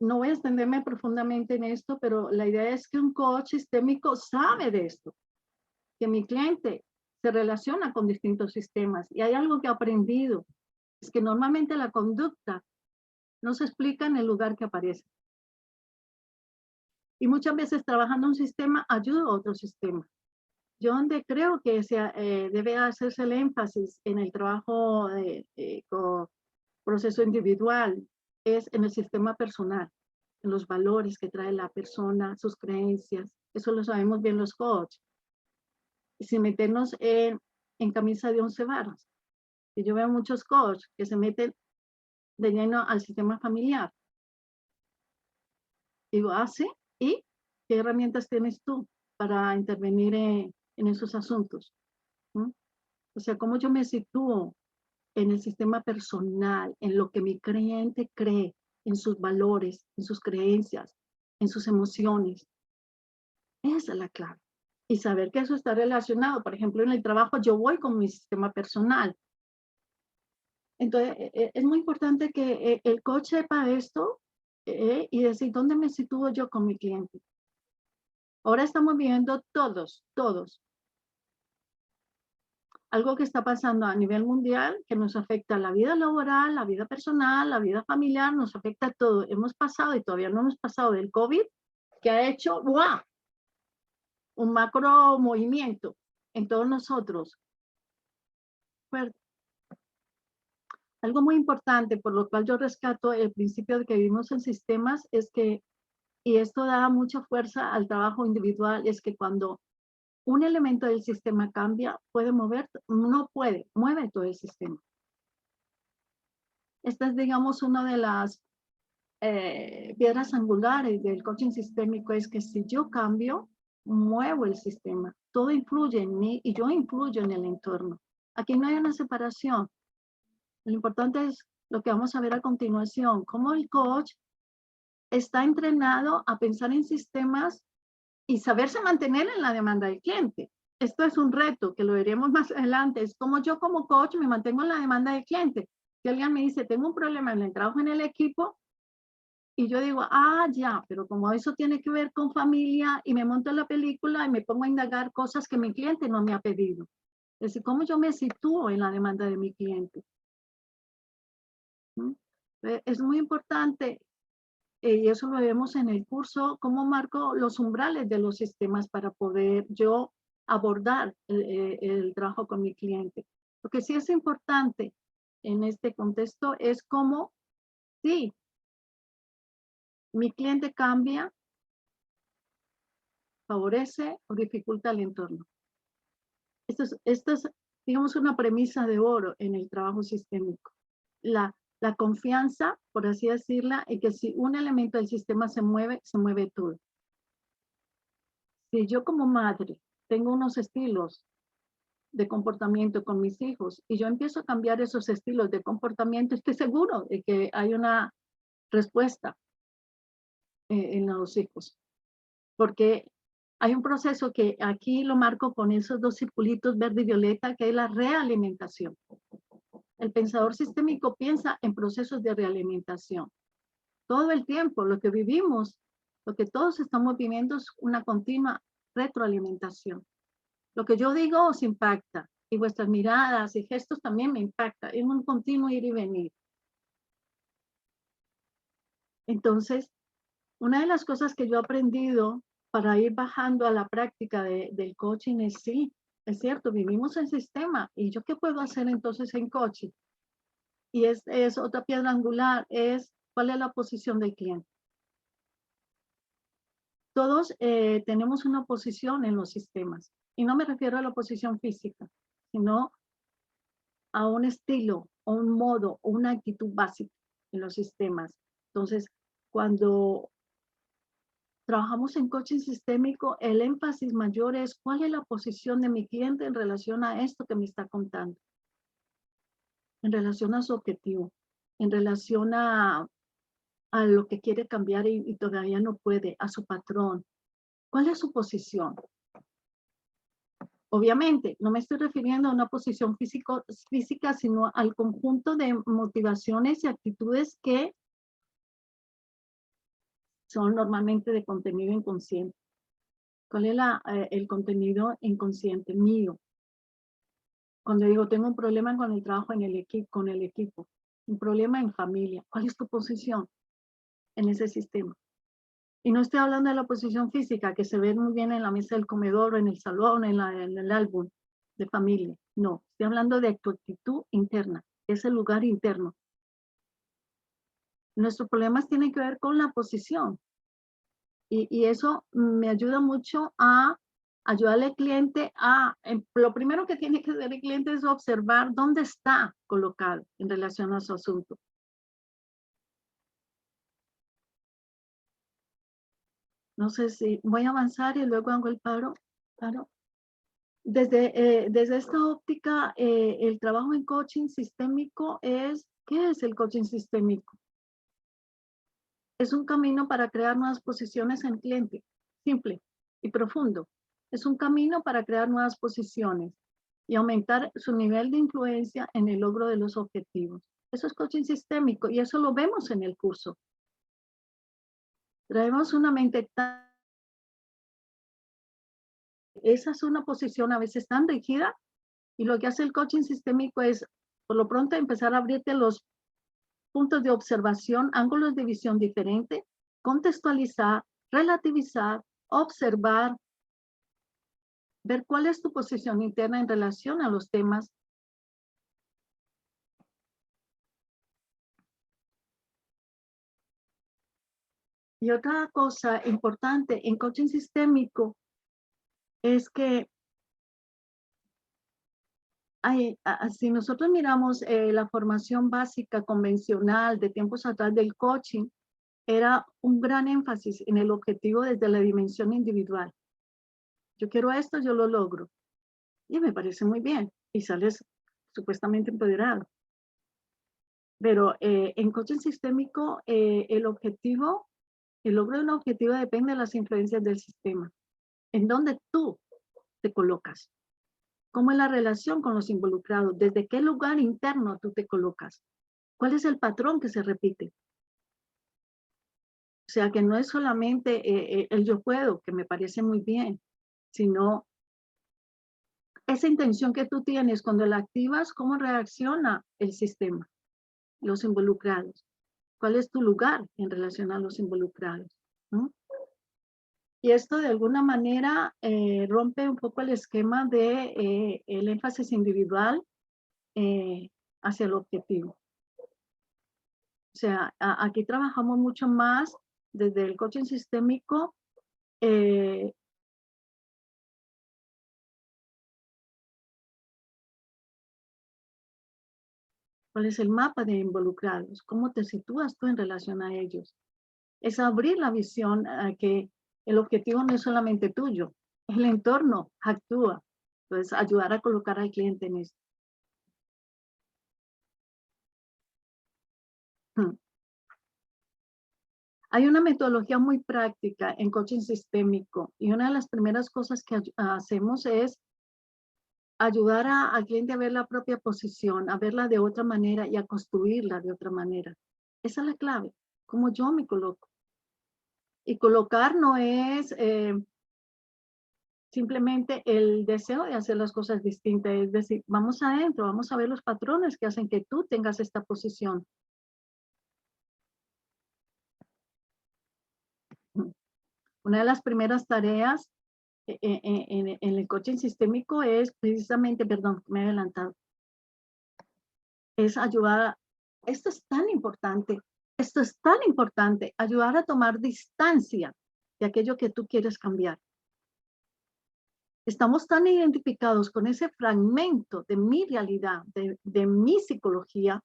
No voy a extenderme profundamente en esto, pero la idea es que un coach sistémico sabe de esto, que mi cliente se relaciona con distintos sistemas. Y hay algo que he aprendido, es que normalmente la conducta no se explica en el lugar que aparece. Y muchas veces trabajando un sistema ayudo a otro sistema. Yo donde creo que debe hacerse el énfasis en el trabajo con proceso individual es en el sistema personal, en los valores que trae la persona, sus creencias. Eso lo sabemos bien los coaches. Y sin meternos en camisa de 11 varas. Y yo veo muchos coaches que se meten de lleno al sistema familiar. Digo, ¿sí? ¿Y qué herramientas tienes tú para intervenir en esos asuntos? O sea, cómo yo me sitúo en el sistema personal, en lo que mi cliente cree, en sus valores, en sus creencias, en sus emociones. Esa es la clave. Y saber que eso está relacionado. Por ejemplo, en el trabajo yo voy con mi sistema personal. Entonces, es muy importante que el coach sepa esto y decir, ¿dónde me sitúo yo con mi cliente? Ahora estamos viendo todos, algo que está pasando a nivel mundial que nos afecta la vida laboral, la vida personal, la vida familiar, nos afecta todo. Hemos pasado y todavía no hemos pasado del COVID, que ha hecho ¡guau! Un macro movimiento en todos nosotros. Fuerte. Algo muy importante, por lo cual yo rescato el principio de que vivimos en sistemas, es que, y esto da mucha fuerza al trabajo individual, es que cuando un elemento del sistema cambia, mueve todo el sistema. Esta es, digamos, una de las piedras angulares del coaching sistémico, es que si yo cambio, muevo el sistema. Todo influye en mí y yo influyo en el entorno. Aquí no hay una separación. Lo importante es lo que vamos a ver a continuación, cómo el coach está entrenado a pensar en sistemas y saberse mantener en la demanda del cliente. Esto es un reto que lo veremos más adelante. Es como yo como coach me mantengo en la demanda del cliente. Si alguien me dice, tengo un problema en el trabajo en el equipo, y yo digo, ya, pero como eso tiene que ver con familia, y me monto en la película y me pongo a indagar cosas que mi cliente no me ha pedido. Es decir, cómo yo me sitúo en la demanda de mi cliente. Es muy importante, y eso lo vemos en el curso, cómo marco los umbrales de los sistemas para poder yo abordar el trabajo con mi cliente. Lo que sí es importante en este contexto es cómo, sí, mi cliente cambia, favorece o dificulta el entorno. Esto es, digamos, una premisa de oro en el trabajo sistémico. La confianza, por así decirla, en que si un elemento del sistema se mueve todo. Si yo como madre tengo unos estilos de comportamiento con mis hijos y yo empiezo a cambiar esos estilos de comportamiento, estoy seguro de que hay una respuesta en los hijos. Porque hay un proceso que aquí lo marco con esos dos circulitos verde y violeta, que es la realimentación. El pensador sistémico piensa en procesos de realimentación. Todo el tiempo, lo que vivimos, lo que todos estamos viviendo es una continua retroalimentación. Lo que yo digo os impacta y vuestras miradas y gestos también me impactan. Es un continuo ir y venir. Entonces, una de las cosas que yo he aprendido para ir bajando a la práctica del coaching es sí, es cierto, vivimos en sistema. ¿Y yo qué puedo hacer entonces en coaching? Y es otra piedra angular, es cuál es la posición del cliente. Todos tenemos una posición en los sistemas. Y no me refiero a la posición física, sino a un estilo, o un modo, o una actitud básica en los sistemas. Entonces, cuando trabajamos en coaching sistémico, el énfasis mayor es cuál es la posición de mi cliente en relación a esto que me está contando, en relación a su objetivo, en relación a lo que quiere cambiar y todavía no puede, a su patrón. ¿Cuál es su posición? Obviamente, no me estoy refiriendo a una posición física, sino al conjunto de motivaciones y actitudes que son normalmente de contenido inconsciente. ¿Cuál es el contenido inconsciente mío? Cuando digo, tengo un problema con el trabajo con el equipo, un problema en familia, ¿cuál es tu posición en ese sistema? Y no estoy hablando de la posición física, que se ve muy bien en la mesa del comedor, en el salón, en el álbum de familia. No, estoy hablando de tu actitud interna, ese lugar interno. Nuestros problemas tienen que ver con la posición. Y eso me ayuda mucho a ayudarle al cliente lo primero que tiene que hacer el cliente es observar dónde está colocado en relación a su asunto. No sé si voy a avanzar y luego hago el paro. Desde esta óptica, el trabajo en coaching sistémico ¿qué es el coaching sistémico? Es un camino para crear nuevas posiciones en el cliente, simple y profundo. Es un camino para crear nuevas posiciones y aumentar su nivel de influencia en el logro de los objetivos. Eso es coaching sistémico y eso lo vemos en el curso. Traemos una mente tan... Esa es una posición a veces tan rígida y lo que hace el coaching sistémico es, por lo pronto, empezar a abrirte los puntos de observación, ángulos de visión diferentes, contextualizar, relativizar, observar, ver cuál es tu posición interna en relación a los temas. Y otra cosa importante en coaching sistémico es que si nosotros miramos la formación básica convencional de tiempos atrás del coaching, era un gran énfasis en el objetivo desde la dimensión individual. Yo quiero esto, yo lo logro. Y me parece muy bien. Y sales supuestamente empoderado. Pero en coaching sistémico, el logro de un objetivo depende de las influencias del sistema. En donde tú te colocas. ¿Cómo es la relación con los involucrados? ¿Desde qué lugar interno tú te colocas? ¿Cuál es el patrón que se repite? O sea, que no es solamente el yo puedo, que me parece muy bien, sino esa intención que tú tienes cuando la activas, ¿cómo reacciona el sistema, los involucrados? ¿Cuál es tu lugar en relación a los involucrados? ¿No? Y esto de alguna manera rompe un poco el esquema de el énfasis individual hacia el objetivo. O sea, aquí trabajamos mucho más desde el coaching sistémico. ¿Cuál es el mapa de involucrados? ¿Cómo te sitúas tú en relación a ellos? Es abrir la visión a que el objetivo no es solamente tuyo, el entorno actúa. Entonces, ayudar a colocar al cliente en esto. Hay una metodología muy práctica en coaching sistémico y una de las primeras cosas que hacemos es ayudar al cliente a ver la propia posición, a verla de otra manera y a construirla de otra manera. Esa es la clave, como yo me coloco. Y colocar no es simplemente el deseo de hacer las cosas distintas, es decir, vamos adentro, vamos a ver los patrones que hacen que tú tengas esta posición. Una de las primeras tareas en el coaching sistémico es precisamente, perdón, me he adelantado, es ayudar, esto es tan importante, ayudar a tomar distancia de aquello que tú quieres cambiar. Estamos tan identificados con ese fragmento de mi realidad, de mi psicología,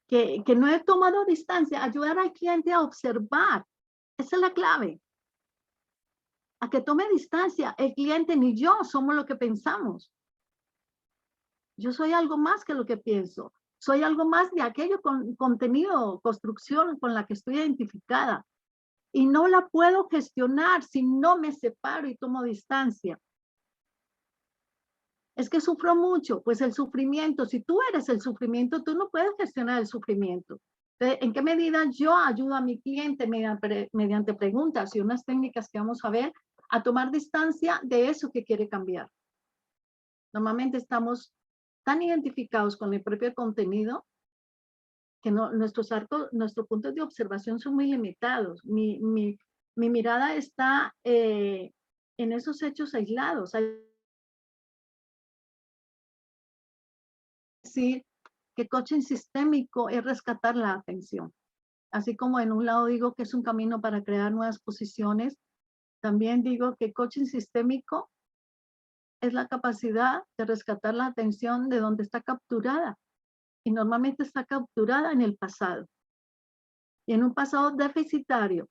que no he tomado distancia, ayudar al cliente a observar. Esa es la clave. A que tome distancia. El cliente ni yo somos lo que pensamos. Yo soy algo más que lo que pienso. Soy algo más de aquello con contenido, construcción con la que estoy identificada. Y no la puedo gestionar si no me separo y tomo distancia. Es que sufro mucho. Pues el sufrimiento, si tú eres el sufrimiento, tú no puedes gestionar el sufrimiento. ¿En qué medida yo ayudo a mi cliente mediante preguntas y unas técnicas que vamos a ver a tomar distancia de eso que quiere cambiar? Normalmente estamos tan identificados con el propio contenido que nuestros puntos de observación son muy limitados. Mi mirada está en esos hechos aislados. Es decir, que coaching sistémico es rescatar la atención. Así como en un lado digo que es un camino para crear nuevas posiciones, también digo que coaching sistémico es la capacidad de rescatar la atención de donde está capturada. Y normalmente está capturada en el pasado. Y en un pasado deficitario.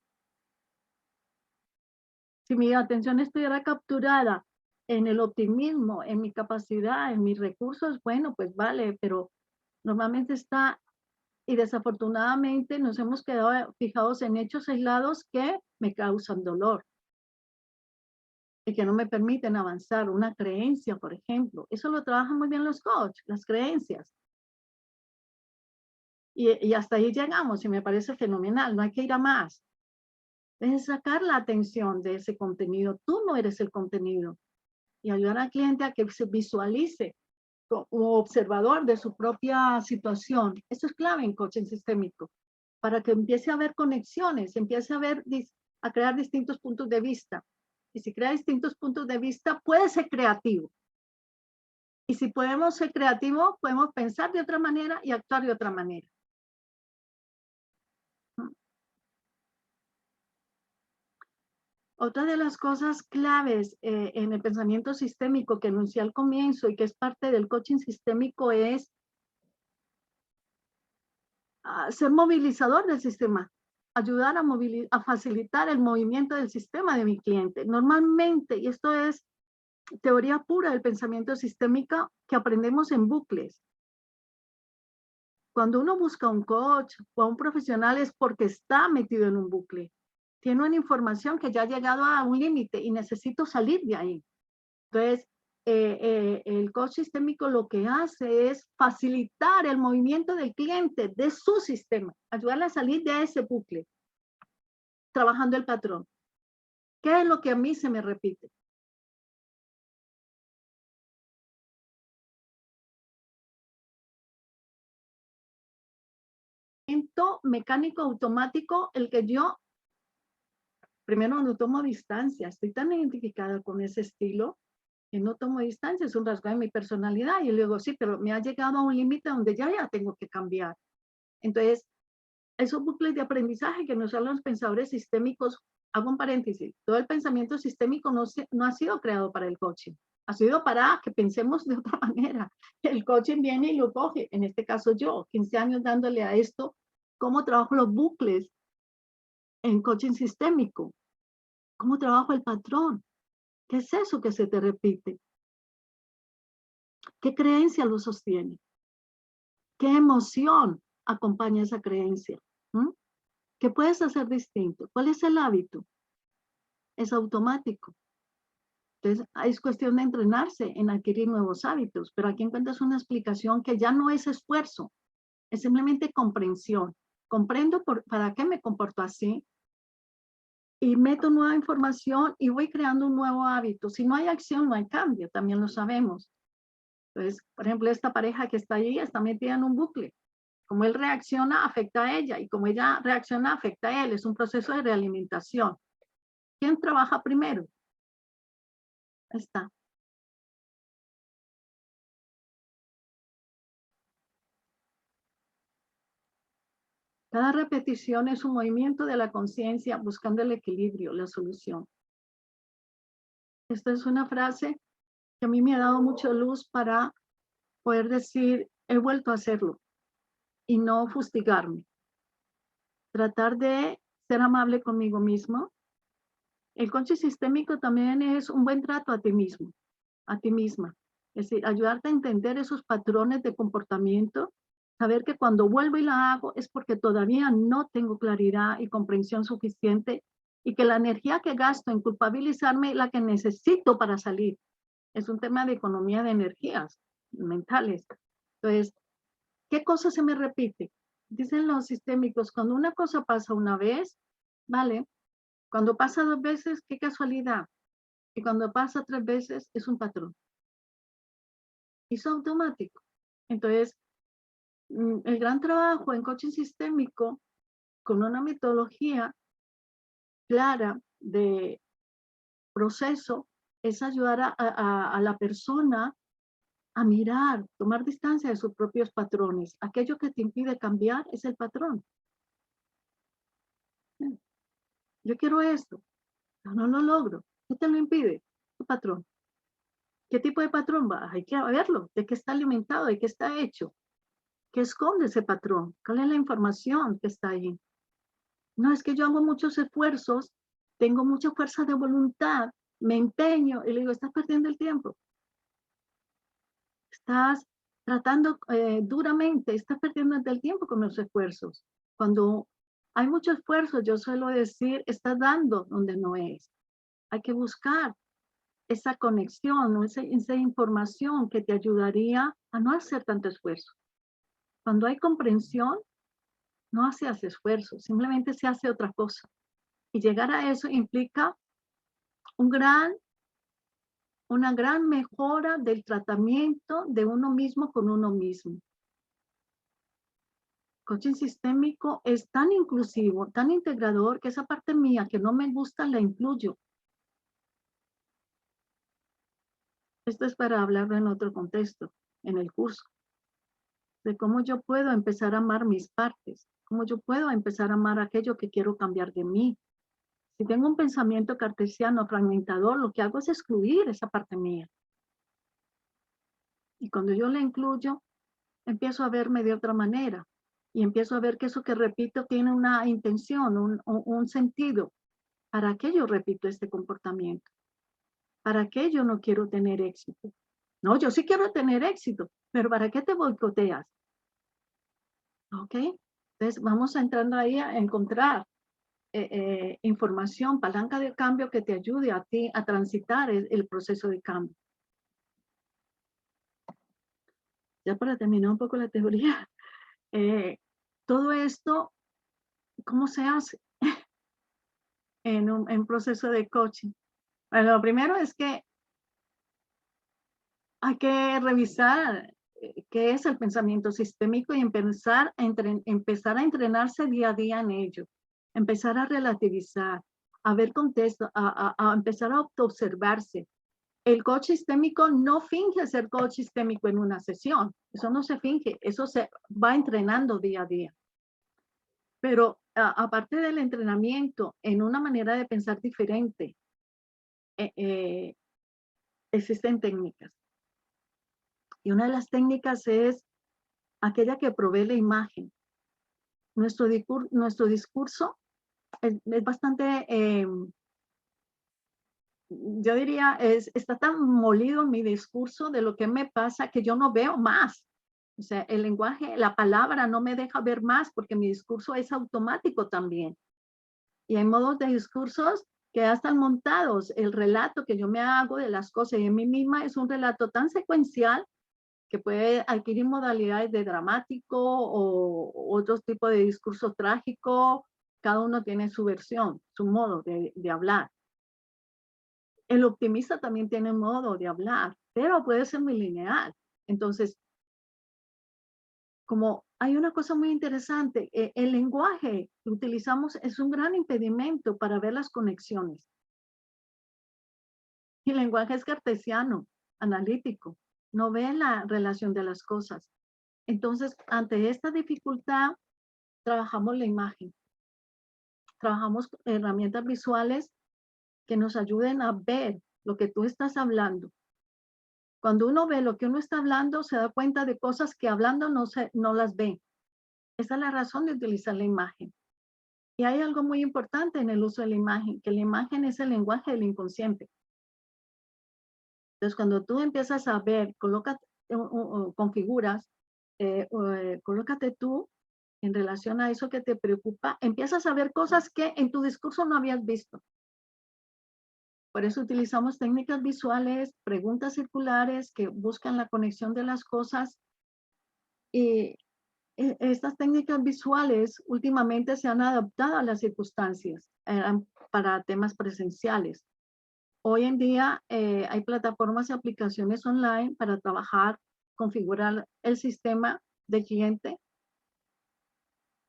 Si mi atención estuviera capturada en el optimismo, en mi capacidad, en mis recursos, bueno, pues vale, pero normalmente está, y desafortunadamente nos hemos quedado fijados en hechos aislados que me causan dolor y que no me permiten avanzar. Una creencia, por ejemplo. Eso lo trabajan muy bien los coaches, las creencias. Y hasta ahí llegamos y me parece fenomenal, no hay que ir a más. Es sacar la atención de ese contenido. Tú no eres el contenido. Y ayudar al cliente a que se visualice como observador de su propia situación. Eso es clave en coaching sistémico. Para que empiece a haber conexiones, empiece a crear distintos puntos de vista. Y si crea distintos puntos de vista, puede ser creativo. Y si podemos ser creativos, podemos pensar de otra manera y actuar de otra manera. Otra de las cosas claves en el pensamiento sistémico que enuncié al comienzo y que es parte del coaching sistémico es ser movilizador del sistema, ayudar a facilitar el movimiento del sistema de mi cliente. Normalmente, y esto es teoría pura del pensamiento sistémico que aprendemos en bucles. Cuando uno busca un coach o a un profesional es porque está metido en un bucle. Tiene una información que ya ha llegado a un límite y necesito salir de ahí. Entonces, el coach sistémico lo que hace es facilitar el movimiento del cliente de su sistema, ayudarle a salir de ese bucle, trabajando el patrón. ¿Qué es lo que a mí se me repite? Mecánico automático, el que yo primero no tomo distancia, estoy tan identificada con ese estilo que no tomo distancia, es un rasgo de mi personalidad. Y luego sí, pero me ha llegado a un límite donde ya tengo que cambiar. Entonces, esos bucles de aprendizaje que nos hablan los pensadores sistémicos, hago un paréntesis, todo el pensamiento sistémico no ha sido creado para el coaching, ha sido para que pensemos de otra manera. El coaching viene y lo coge, en este caso yo, 15 años dándole a esto, cómo trabajo los bucles en coaching sistémico, cómo trabajo el patrón, ¿qué es eso que se te repite? ¿Qué creencia lo sostiene? ¿Qué emoción acompaña esa creencia? ¿Mm? ¿Qué puedes hacer distinto? ¿Cuál es el hábito? Es automático. Entonces, es cuestión de entrenarse en adquirir nuevos hábitos, pero aquí encuentras una explicación que ya no es esfuerzo, es simplemente comprensión. Comprendo para qué me comporto así y meto nueva información y voy creando un nuevo hábito. Si no hay acción, no hay cambio, también lo sabemos. Entonces, por ejemplo, esta pareja que está allí está metida en un bucle. Como él reacciona, afecta a ella, y como ella reacciona, afecta a él. Es un proceso de realimentación. ¿Quién trabaja primero? Está. Cada repetición es un movimiento de la conciencia buscando el equilibrio, la solución. Esta es una frase que a mí me ha dado mucha luz para poder decir, he vuelto a hacerlo y no fustigarme. Tratar de ser amable conmigo mismo. El coaching sistémico también es un buen trato a ti mismo, a ti misma. Es decir, ayudarte a entender esos patrones de comportamiento, saber que cuando vuelvo y la hago es porque todavía no tengo claridad y comprensión suficiente y que la energía que gasto en culpabilizarme es la que necesito para salir. Es un tema de economía de energías mentales. Entonces, ¿qué cosa se me repite? Dicen los sistémicos, cuando una cosa pasa una vez, ¿vale? Cuando pasa dos veces, qué casualidad. Y cuando pasa tres veces, es un patrón. Es automático. Entonces, el gran trabajo en coaching sistémico, con una metodología clara de proceso, es ayudar a la persona a mirar, tomar distancia de sus propios patrones. Aquello que te impide cambiar es el patrón. Yo quiero esto, pero no lo logro. ¿Qué te lo impide? Tu patrón. ¿Qué tipo de patrón va? Hay que verlo. ¿De qué está alimentado? ¿De qué está hecho? ¿Qué esconde ese patrón? ¿Cuál es la información que está ahí? No, es que yo hago muchos esfuerzos, tengo mucha fuerza de voluntad, me empeño, y le digo, estás perdiendo el tiempo. Estás tratando duramente, estás perdiendo el tiempo con los esfuerzos. Cuando hay mucho esfuerzo, yo suelo decir, estás dando donde no es. Hay que buscar esa conexión, esa información que te ayudaría a no hacer tanto esfuerzo. Cuando hay comprensión, no se hace esfuerzo, simplemente se hace otra cosa. Y llegar a eso implica un una gran mejora del tratamiento de uno mismo con uno mismo. Coaching sistémico es tan inclusivo, tan integrador, que esa parte mía que no me gusta la incluyo. Esto es para hablarlo en otro contexto, en el curso, de cómo yo puedo empezar a amar mis partes, cómo yo puedo empezar a amar aquello que quiero cambiar de mí. Si tengo un pensamiento cartesiano fragmentador, lo que hago es excluir esa parte mía. Y cuando yo la incluyo, empiezo a verme de otra manera. Y empiezo a ver que eso que repito tiene una intención, un sentido. ¿Para qué yo repito este comportamiento? ¿Para qué yo no quiero tener éxito? No, yo sí quiero tener éxito, pero ¿para qué te boicoteas? ¿Ok? Entonces vamos entrando ahí a encontrar información, palanca de cambio que te ayude a ti a transitar el proceso de cambio. Ya para terminar un poco la teoría, todo esto, ¿cómo se hace en un proceso de coaching? Bueno, lo primero es que hay que revisar qué es el pensamiento sistémico y empezar a entrenarse día a día en ello. Empezar a relativizar, a ver contexto, a empezar a autoobservarse. El coach sistémico no finge ser coach sistémico en una sesión. Eso no se finge, eso se va entrenando día a día. Pero aparte del entrenamiento en una manera de pensar diferente, existen técnicas. Y una de las técnicas es aquella que provee la imagen. Nuestro discurso es bastante yo diría, está tan molido mi discurso de lo que me pasa que yo no veo más. O sea, el lenguaje, la palabra no me deja ver más porque mi discurso es automático también. Y hay modos de discursos que ya están montados. El relato que yo me hago de las cosas y en mí misma es un relato tan secuencial que puede adquirir modalidades de dramático o otros tipos de discurso trágico. Cada uno tiene su versión, su modo de hablar. El optimista también tiene modo de hablar, pero puede ser muy lineal. Entonces, como hay una cosa muy interesante, el lenguaje que utilizamos es un gran impedimento para ver las conexiones. El lenguaje es cartesiano, analítico, no ve la relación de las cosas. Entonces, ante esta dificultad, trabajamos la imagen. Trabajamos herramientas visuales que nos ayuden a ver lo que tú estás hablando. Cuando uno ve lo que uno está hablando, se da cuenta de cosas que hablando no las ve. Esa es la razón de utilizar la imagen. Y hay algo muy importante en el uso de la imagen, que la imagen es el lenguaje del inconsciente. Entonces, cuando tú empiezas a ver, configuras, colócate tú en relación a eso que te preocupa, empiezas a ver cosas que en tu discurso no habías visto. Por eso utilizamos técnicas visuales, preguntas circulares que buscan la conexión de las cosas. Y estas técnicas visuales últimamente se han adaptado a las circunstancias para temas presenciales. Hoy en día hay plataformas y aplicaciones online para trabajar, configurar el sistema de cliente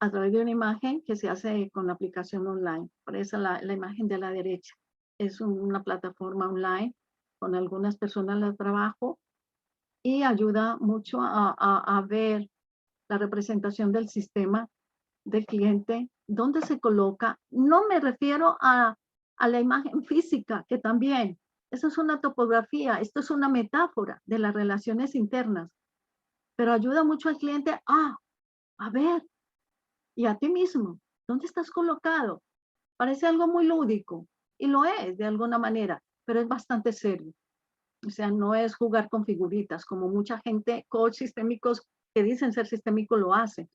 a través de una imagen que se hace con la aplicación online. Por eso la imagen de la derecha es una plataforma online, con algunas personas la trabajo y ayuda mucho a ver la representación del sistema del cliente, dónde se coloca. No me refiero a la imagen física, que también, eso es una topografía, esto es una metáfora de las relaciones internas, pero ayuda mucho al cliente a ver, y a ti mismo, ¿dónde estás colocado? Parece algo muy lúdico, y lo es de alguna manera, pero es bastante serio. O sea, no es jugar con figuritas, como mucha gente, coach sistémicos que dicen ser sistémico lo hacen.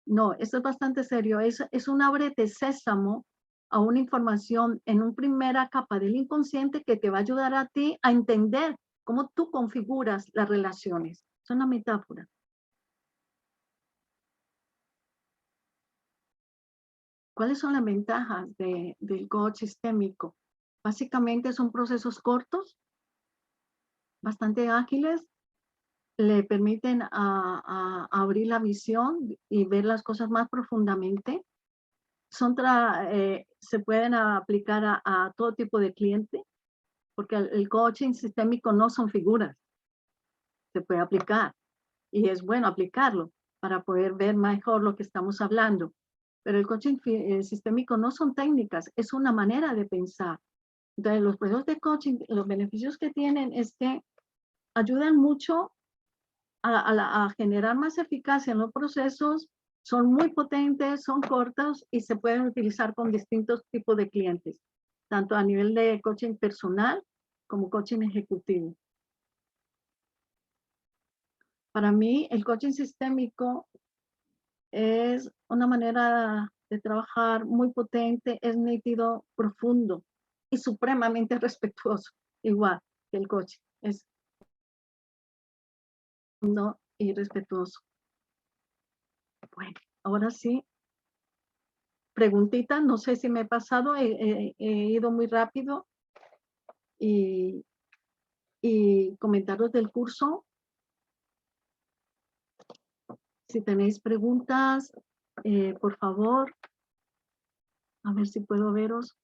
No, esto es bastante serio. Es un ábrete sésamo a una información en una primera capa del inconsciente que te va a ayudar a ti a entender cómo tú configuras las relaciones. Es una metáfora. ¿Cuáles son las ventajas del coach sistémico? Básicamente son procesos cortos, bastante ágiles, le permiten a abrir la visión y ver las cosas más profundamente. Se pueden aplicar a todo tipo de cliente, porque el coaching sistémico no son figuras, se puede aplicar y es bueno aplicarlo para poder ver mejor lo que estamos hablando. Pero el coaching sistémico no son técnicas, es una manera de pensar. Entonces, los procesos de coaching, los beneficios que tienen es que ayudan mucho a generar más eficacia en los procesos, son muy potentes, son cortos y se pueden utilizar con distintos tipos de clientes, tanto a nivel de coaching personal como coaching ejecutivo. Para mí, el coaching sistémico es una manera de trabajar muy potente, es nítido, profundo y supremamente respetuoso, igual que el coaching, es profundo y respetuoso. Bueno, ahora sí, preguntita, no sé si me he pasado, he ido muy rápido y, comentaros del curso. Si tenéis preguntas, por favor, a ver si puedo veros.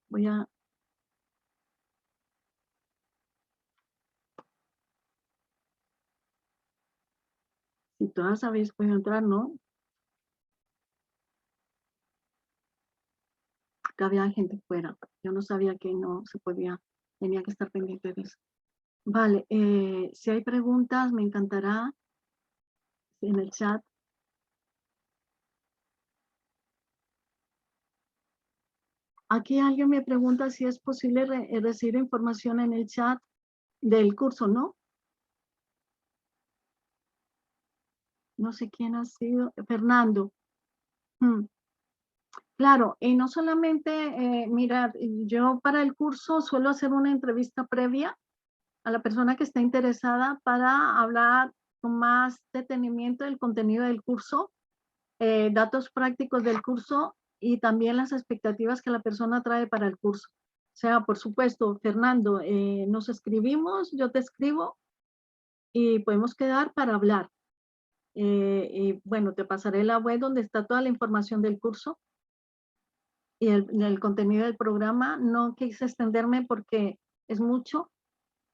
Si todas habéis podido entrar, ¿no? Que había gente fuera. Yo no sabía que no se podía, tenía que estar pendiente de eso. Vale, si hay preguntas, me encantará en el chat. Aquí alguien me pregunta si es posible recibir información en el chat del curso, ¿no? No sé quién ha sido. Fernando. Mm. Claro, y no solamente, mira, yo para el curso suelo hacer una entrevista previa a la persona que está interesada para hablar con más detenimiento del contenido del curso, datos prácticos del curso y también las expectativas que la persona trae para el curso. O sea, por supuesto, Fernando, nos escribimos, yo te escribo y podemos quedar para hablar. Y bueno, te pasaré la web donde está toda la información del curso y el contenido del programa. No quise extenderme porque es mucho,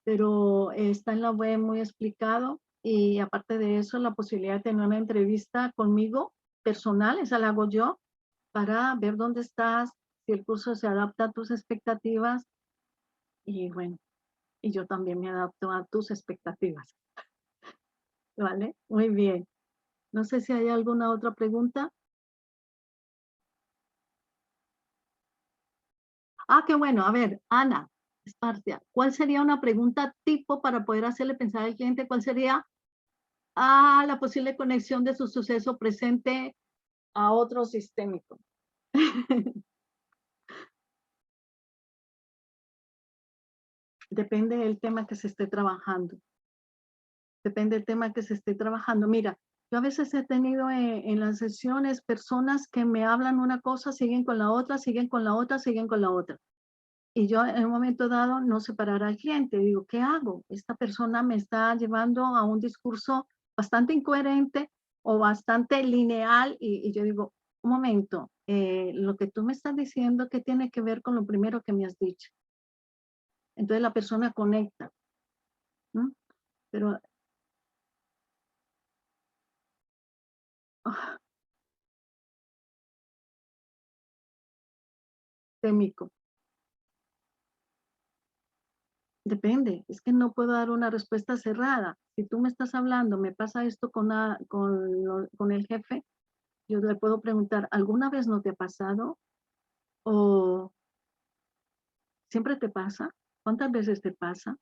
pero está en la web muy explicado y aparte de eso, la posibilidad de tener una entrevista conmigo personal, esa la hago yo, para ver dónde estás, si el curso se adapta a tus expectativas y bueno, y yo también me adapto a tus expectativas, ¿vale? Muy bien. No sé si hay alguna otra pregunta. Ah, qué bueno. A ver, Ana Esparcia, ¿cuál sería una pregunta tipo para poder hacerle pensar al cliente? ¿Cuál sería la posible conexión de su suceso presente a otro sistémico? Depende del tema que se esté trabajando. Depende del tema que se esté trabajando. Mira, yo a veces he tenido en las sesiones personas que me hablan una cosa, siguen con la otra, siguen con la otra, siguen con la otra. Y yo en un momento dado no separar al cliente. Digo, ¿qué hago? Esta persona me está llevando a un discurso bastante incoherente o bastante lineal y yo digo, un momento, lo que tú me estás diciendo, ¿qué tiene que ver con lo primero que me has dicho? Entonces la persona conecta, ¿no? Pero ah, témico. Depende, es que no puedo dar una respuesta cerrada. Si tú me estás hablando, me pasa esto con el jefe, yo le puedo preguntar, ¿alguna vez no te ha pasado? ¿O siempre te pasa? ¿Cuántas veces te pasa?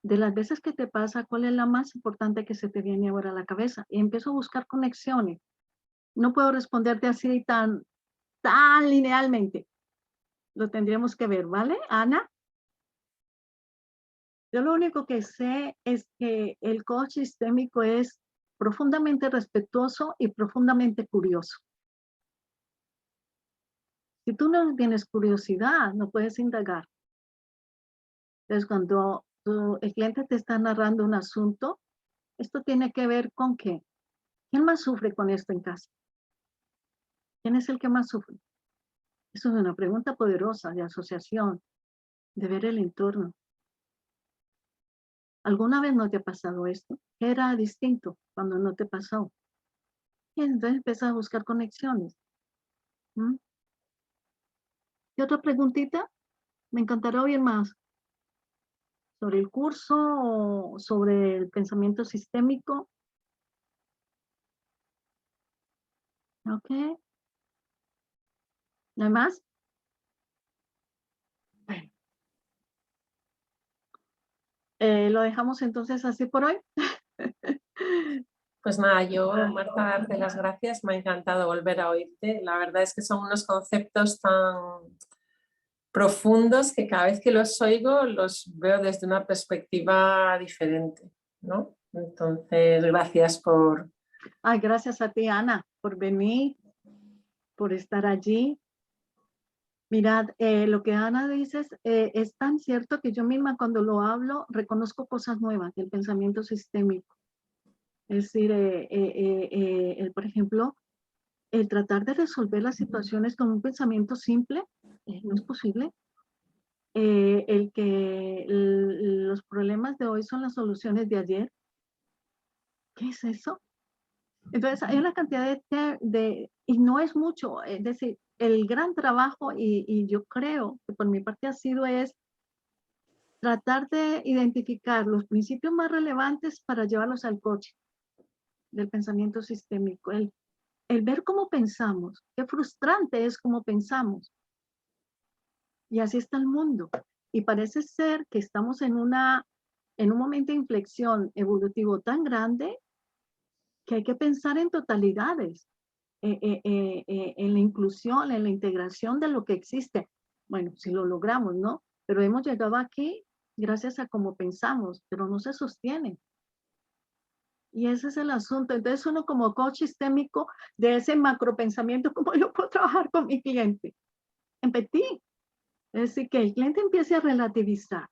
De las veces que te pasa, ¿cuál es la más importante que se te viene ahora a la cabeza? Y empiezo a buscar conexiones. No puedo responderte así tan linealmente. Lo tendríamos que ver, ¿vale, Ana? Yo lo único que sé es que el coach sistémico es profundamente respetuoso y profundamente curioso. Si tú no tienes curiosidad, no puedes indagar. Entonces, cuando el cliente te está narrando un asunto, esto tiene que ver con qué. ¿Quién más sufre con esto en casa? ¿Quién es el que más sufre? Eso es una pregunta poderosa de asociación, de ver el entorno. ¿Alguna vez no te ha pasado esto? Era distinto cuando no te pasó. Y entonces empiezas a buscar conexiones. ¿Mm? ¿Y otra preguntita? Me encantará oír más sobre el curso o sobre el pensamiento sistémico. ¿Ok? ¿No hay más? Bueno, lo dejamos entonces así por hoy. Pues nada, yo, Marta, darte las gracias. Me ha encantado volver a oírte. La verdad es que son unos conceptos tan profundos que cada vez que los oigo los veo desde una perspectiva diferente, ¿no? Entonces, gracias por... Ay, gracias a ti, Ana, por venir, por estar allí. Mirad, lo que Ana dice es tan cierto que yo misma cuando lo hablo reconozco cosas nuevas del pensamiento sistémico. Es decir, por ejemplo, el tratar de resolver las situaciones con un pensamiento simple no es posible. El que los problemas de hoy son las soluciones de ayer. ¿Qué es eso? Entonces, hay una cantidad y no es mucho, es decir, el gran trabajo, y yo creo que por mi parte ha sido es tratar de identificar los principios más relevantes para llevarlos al coche del pensamiento sistémico, el ver cómo pensamos, qué frustrante es cómo pensamos, Y así está el mundo. Y parece ser que estamos en un momento de inflexión evolutivo tan grande que hay que pensar en totalidades, en la inclusión, en la integración de lo que existe. Bueno, si lo logramos, ¿no? Pero hemos llegado aquí gracias a cómo pensamos, pero no se sostiene. Y ese es el asunto. Entonces uno como coach sistémico de ese macropensamiento, ¿cómo yo puedo trabajar con mi cliente? Empatía. Es decir, que el cliente empiece a relativizar,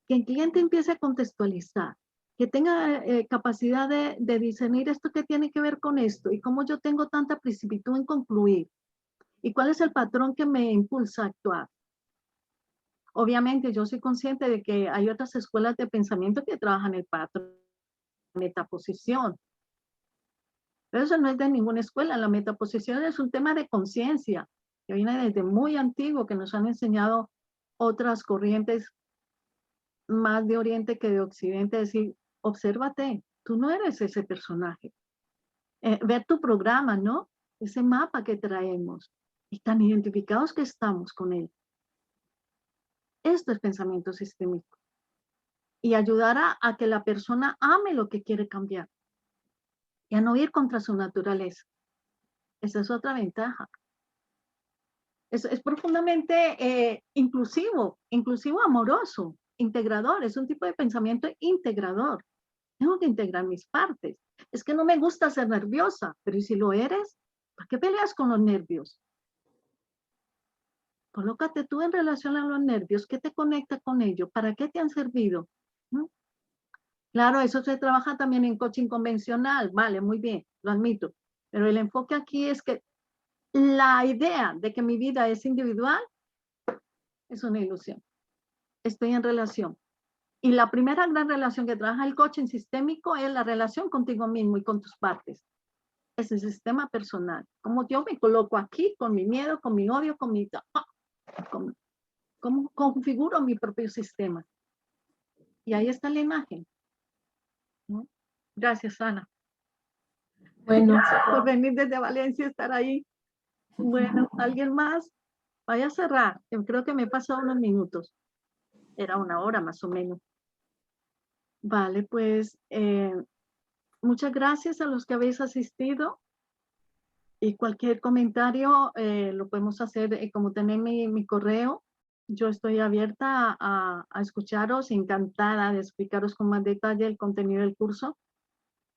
que el cliente empiece a contextualizar, que tenga capacidad de discernir esto que tiene que ver con esto y cómo yo tengo tanta precipitud en concluir y cuál es el patrón que me impulsa a actuar. Obviamente yo soy consciente de que hay otras escuelas de pensamiento que trabajan el patrón, metaposición. Pero eso no es de ninguna escuela. La metaposición es un tema de conciencia que viene desde muy antiguo, que nos han enseñado otras corrientes más de Oriente que de Occidente, decir, obsérvate, tú no eres ese personaje. Ver tu programa, ¿no? Ese mapa que traemos y tan identificados que estamos con él. Esto es pensamiento sistémico. Y ayudar a que la persona ame lo que quiere cambiar y a no ir contra su naturaleza. Esa es otra ventaja. Es profundamente inclusivo amoroso, integrador, es un tipo de pensamiento integrador. Tengo que integrar mis partes. Es que no me gusta ser nerviosa, pero ¿y si lo eres? ¿Para qué peleas con los nervios? Colócate tú en relación a los nervios. ¿Qué te conecta con ellos? ¿Para qué te han servido? ¿No? Claro, eso se trabaja también en coaching convencional. Vale, muy bien, lo admito. Pero el enfoque aquí es que la idea de que mi vida es individual es una ilusión. Estoy en relación. Y la primera gran relación que trabaja el coaching sistémico es la relación contigo mismo y con tus partes. Es el sistema personal. Como yo me coloco aquí con mi miedo, con mi odio, cómo configuro mi propio sistema. Y ahí está la imagen, ¿no? Gracias, Ana. Bueno, Gracias por venir desde Valencia, estar ahí. Bueno, ¿alguien más? Vaya a cerrar. Yo creo que me he pasado unos minutos. Era una hora más o menos. Vale, pues muchas gracias a los que habéis asistido. Y cualquier comentario lo podemos hacer, como tenéis mi correo, yo estoy abierta a escucharos, encantada de explicaros con más detalle el contenido del curso.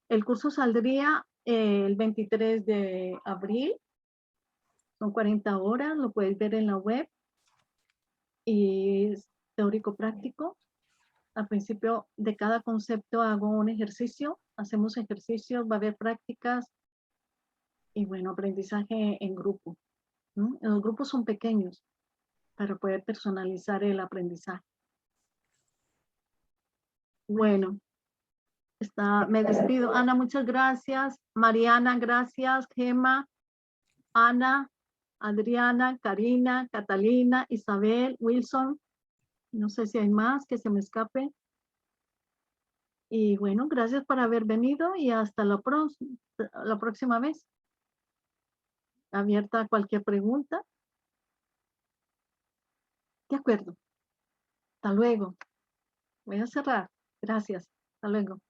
El curso saldría el 23 de abril, son 40 horas, lo puedes ver en la web, y es teórico práctico. Al principio de cada concepto hago un ejercicio, hacemos ejercicios, va a haber prácticas, y bueno, aprendizaje en grupo, ¿no? Los grupos son pequeños para poder personalizar el aprendizaje. Bueno, me despido. Ana, muchas gracias. Mariana, gracias. Gemma, Ana, Adriana, Karina, Catalina, Isabel, Wilson. No sé si hay más que se me escape. Y bueno, gracias por haber venido y hasta la próxima vez. Abierta a cualquier pregunta. De acuerdo. Hasta luego. Voy a cerrar. Gracias. Hasta luego.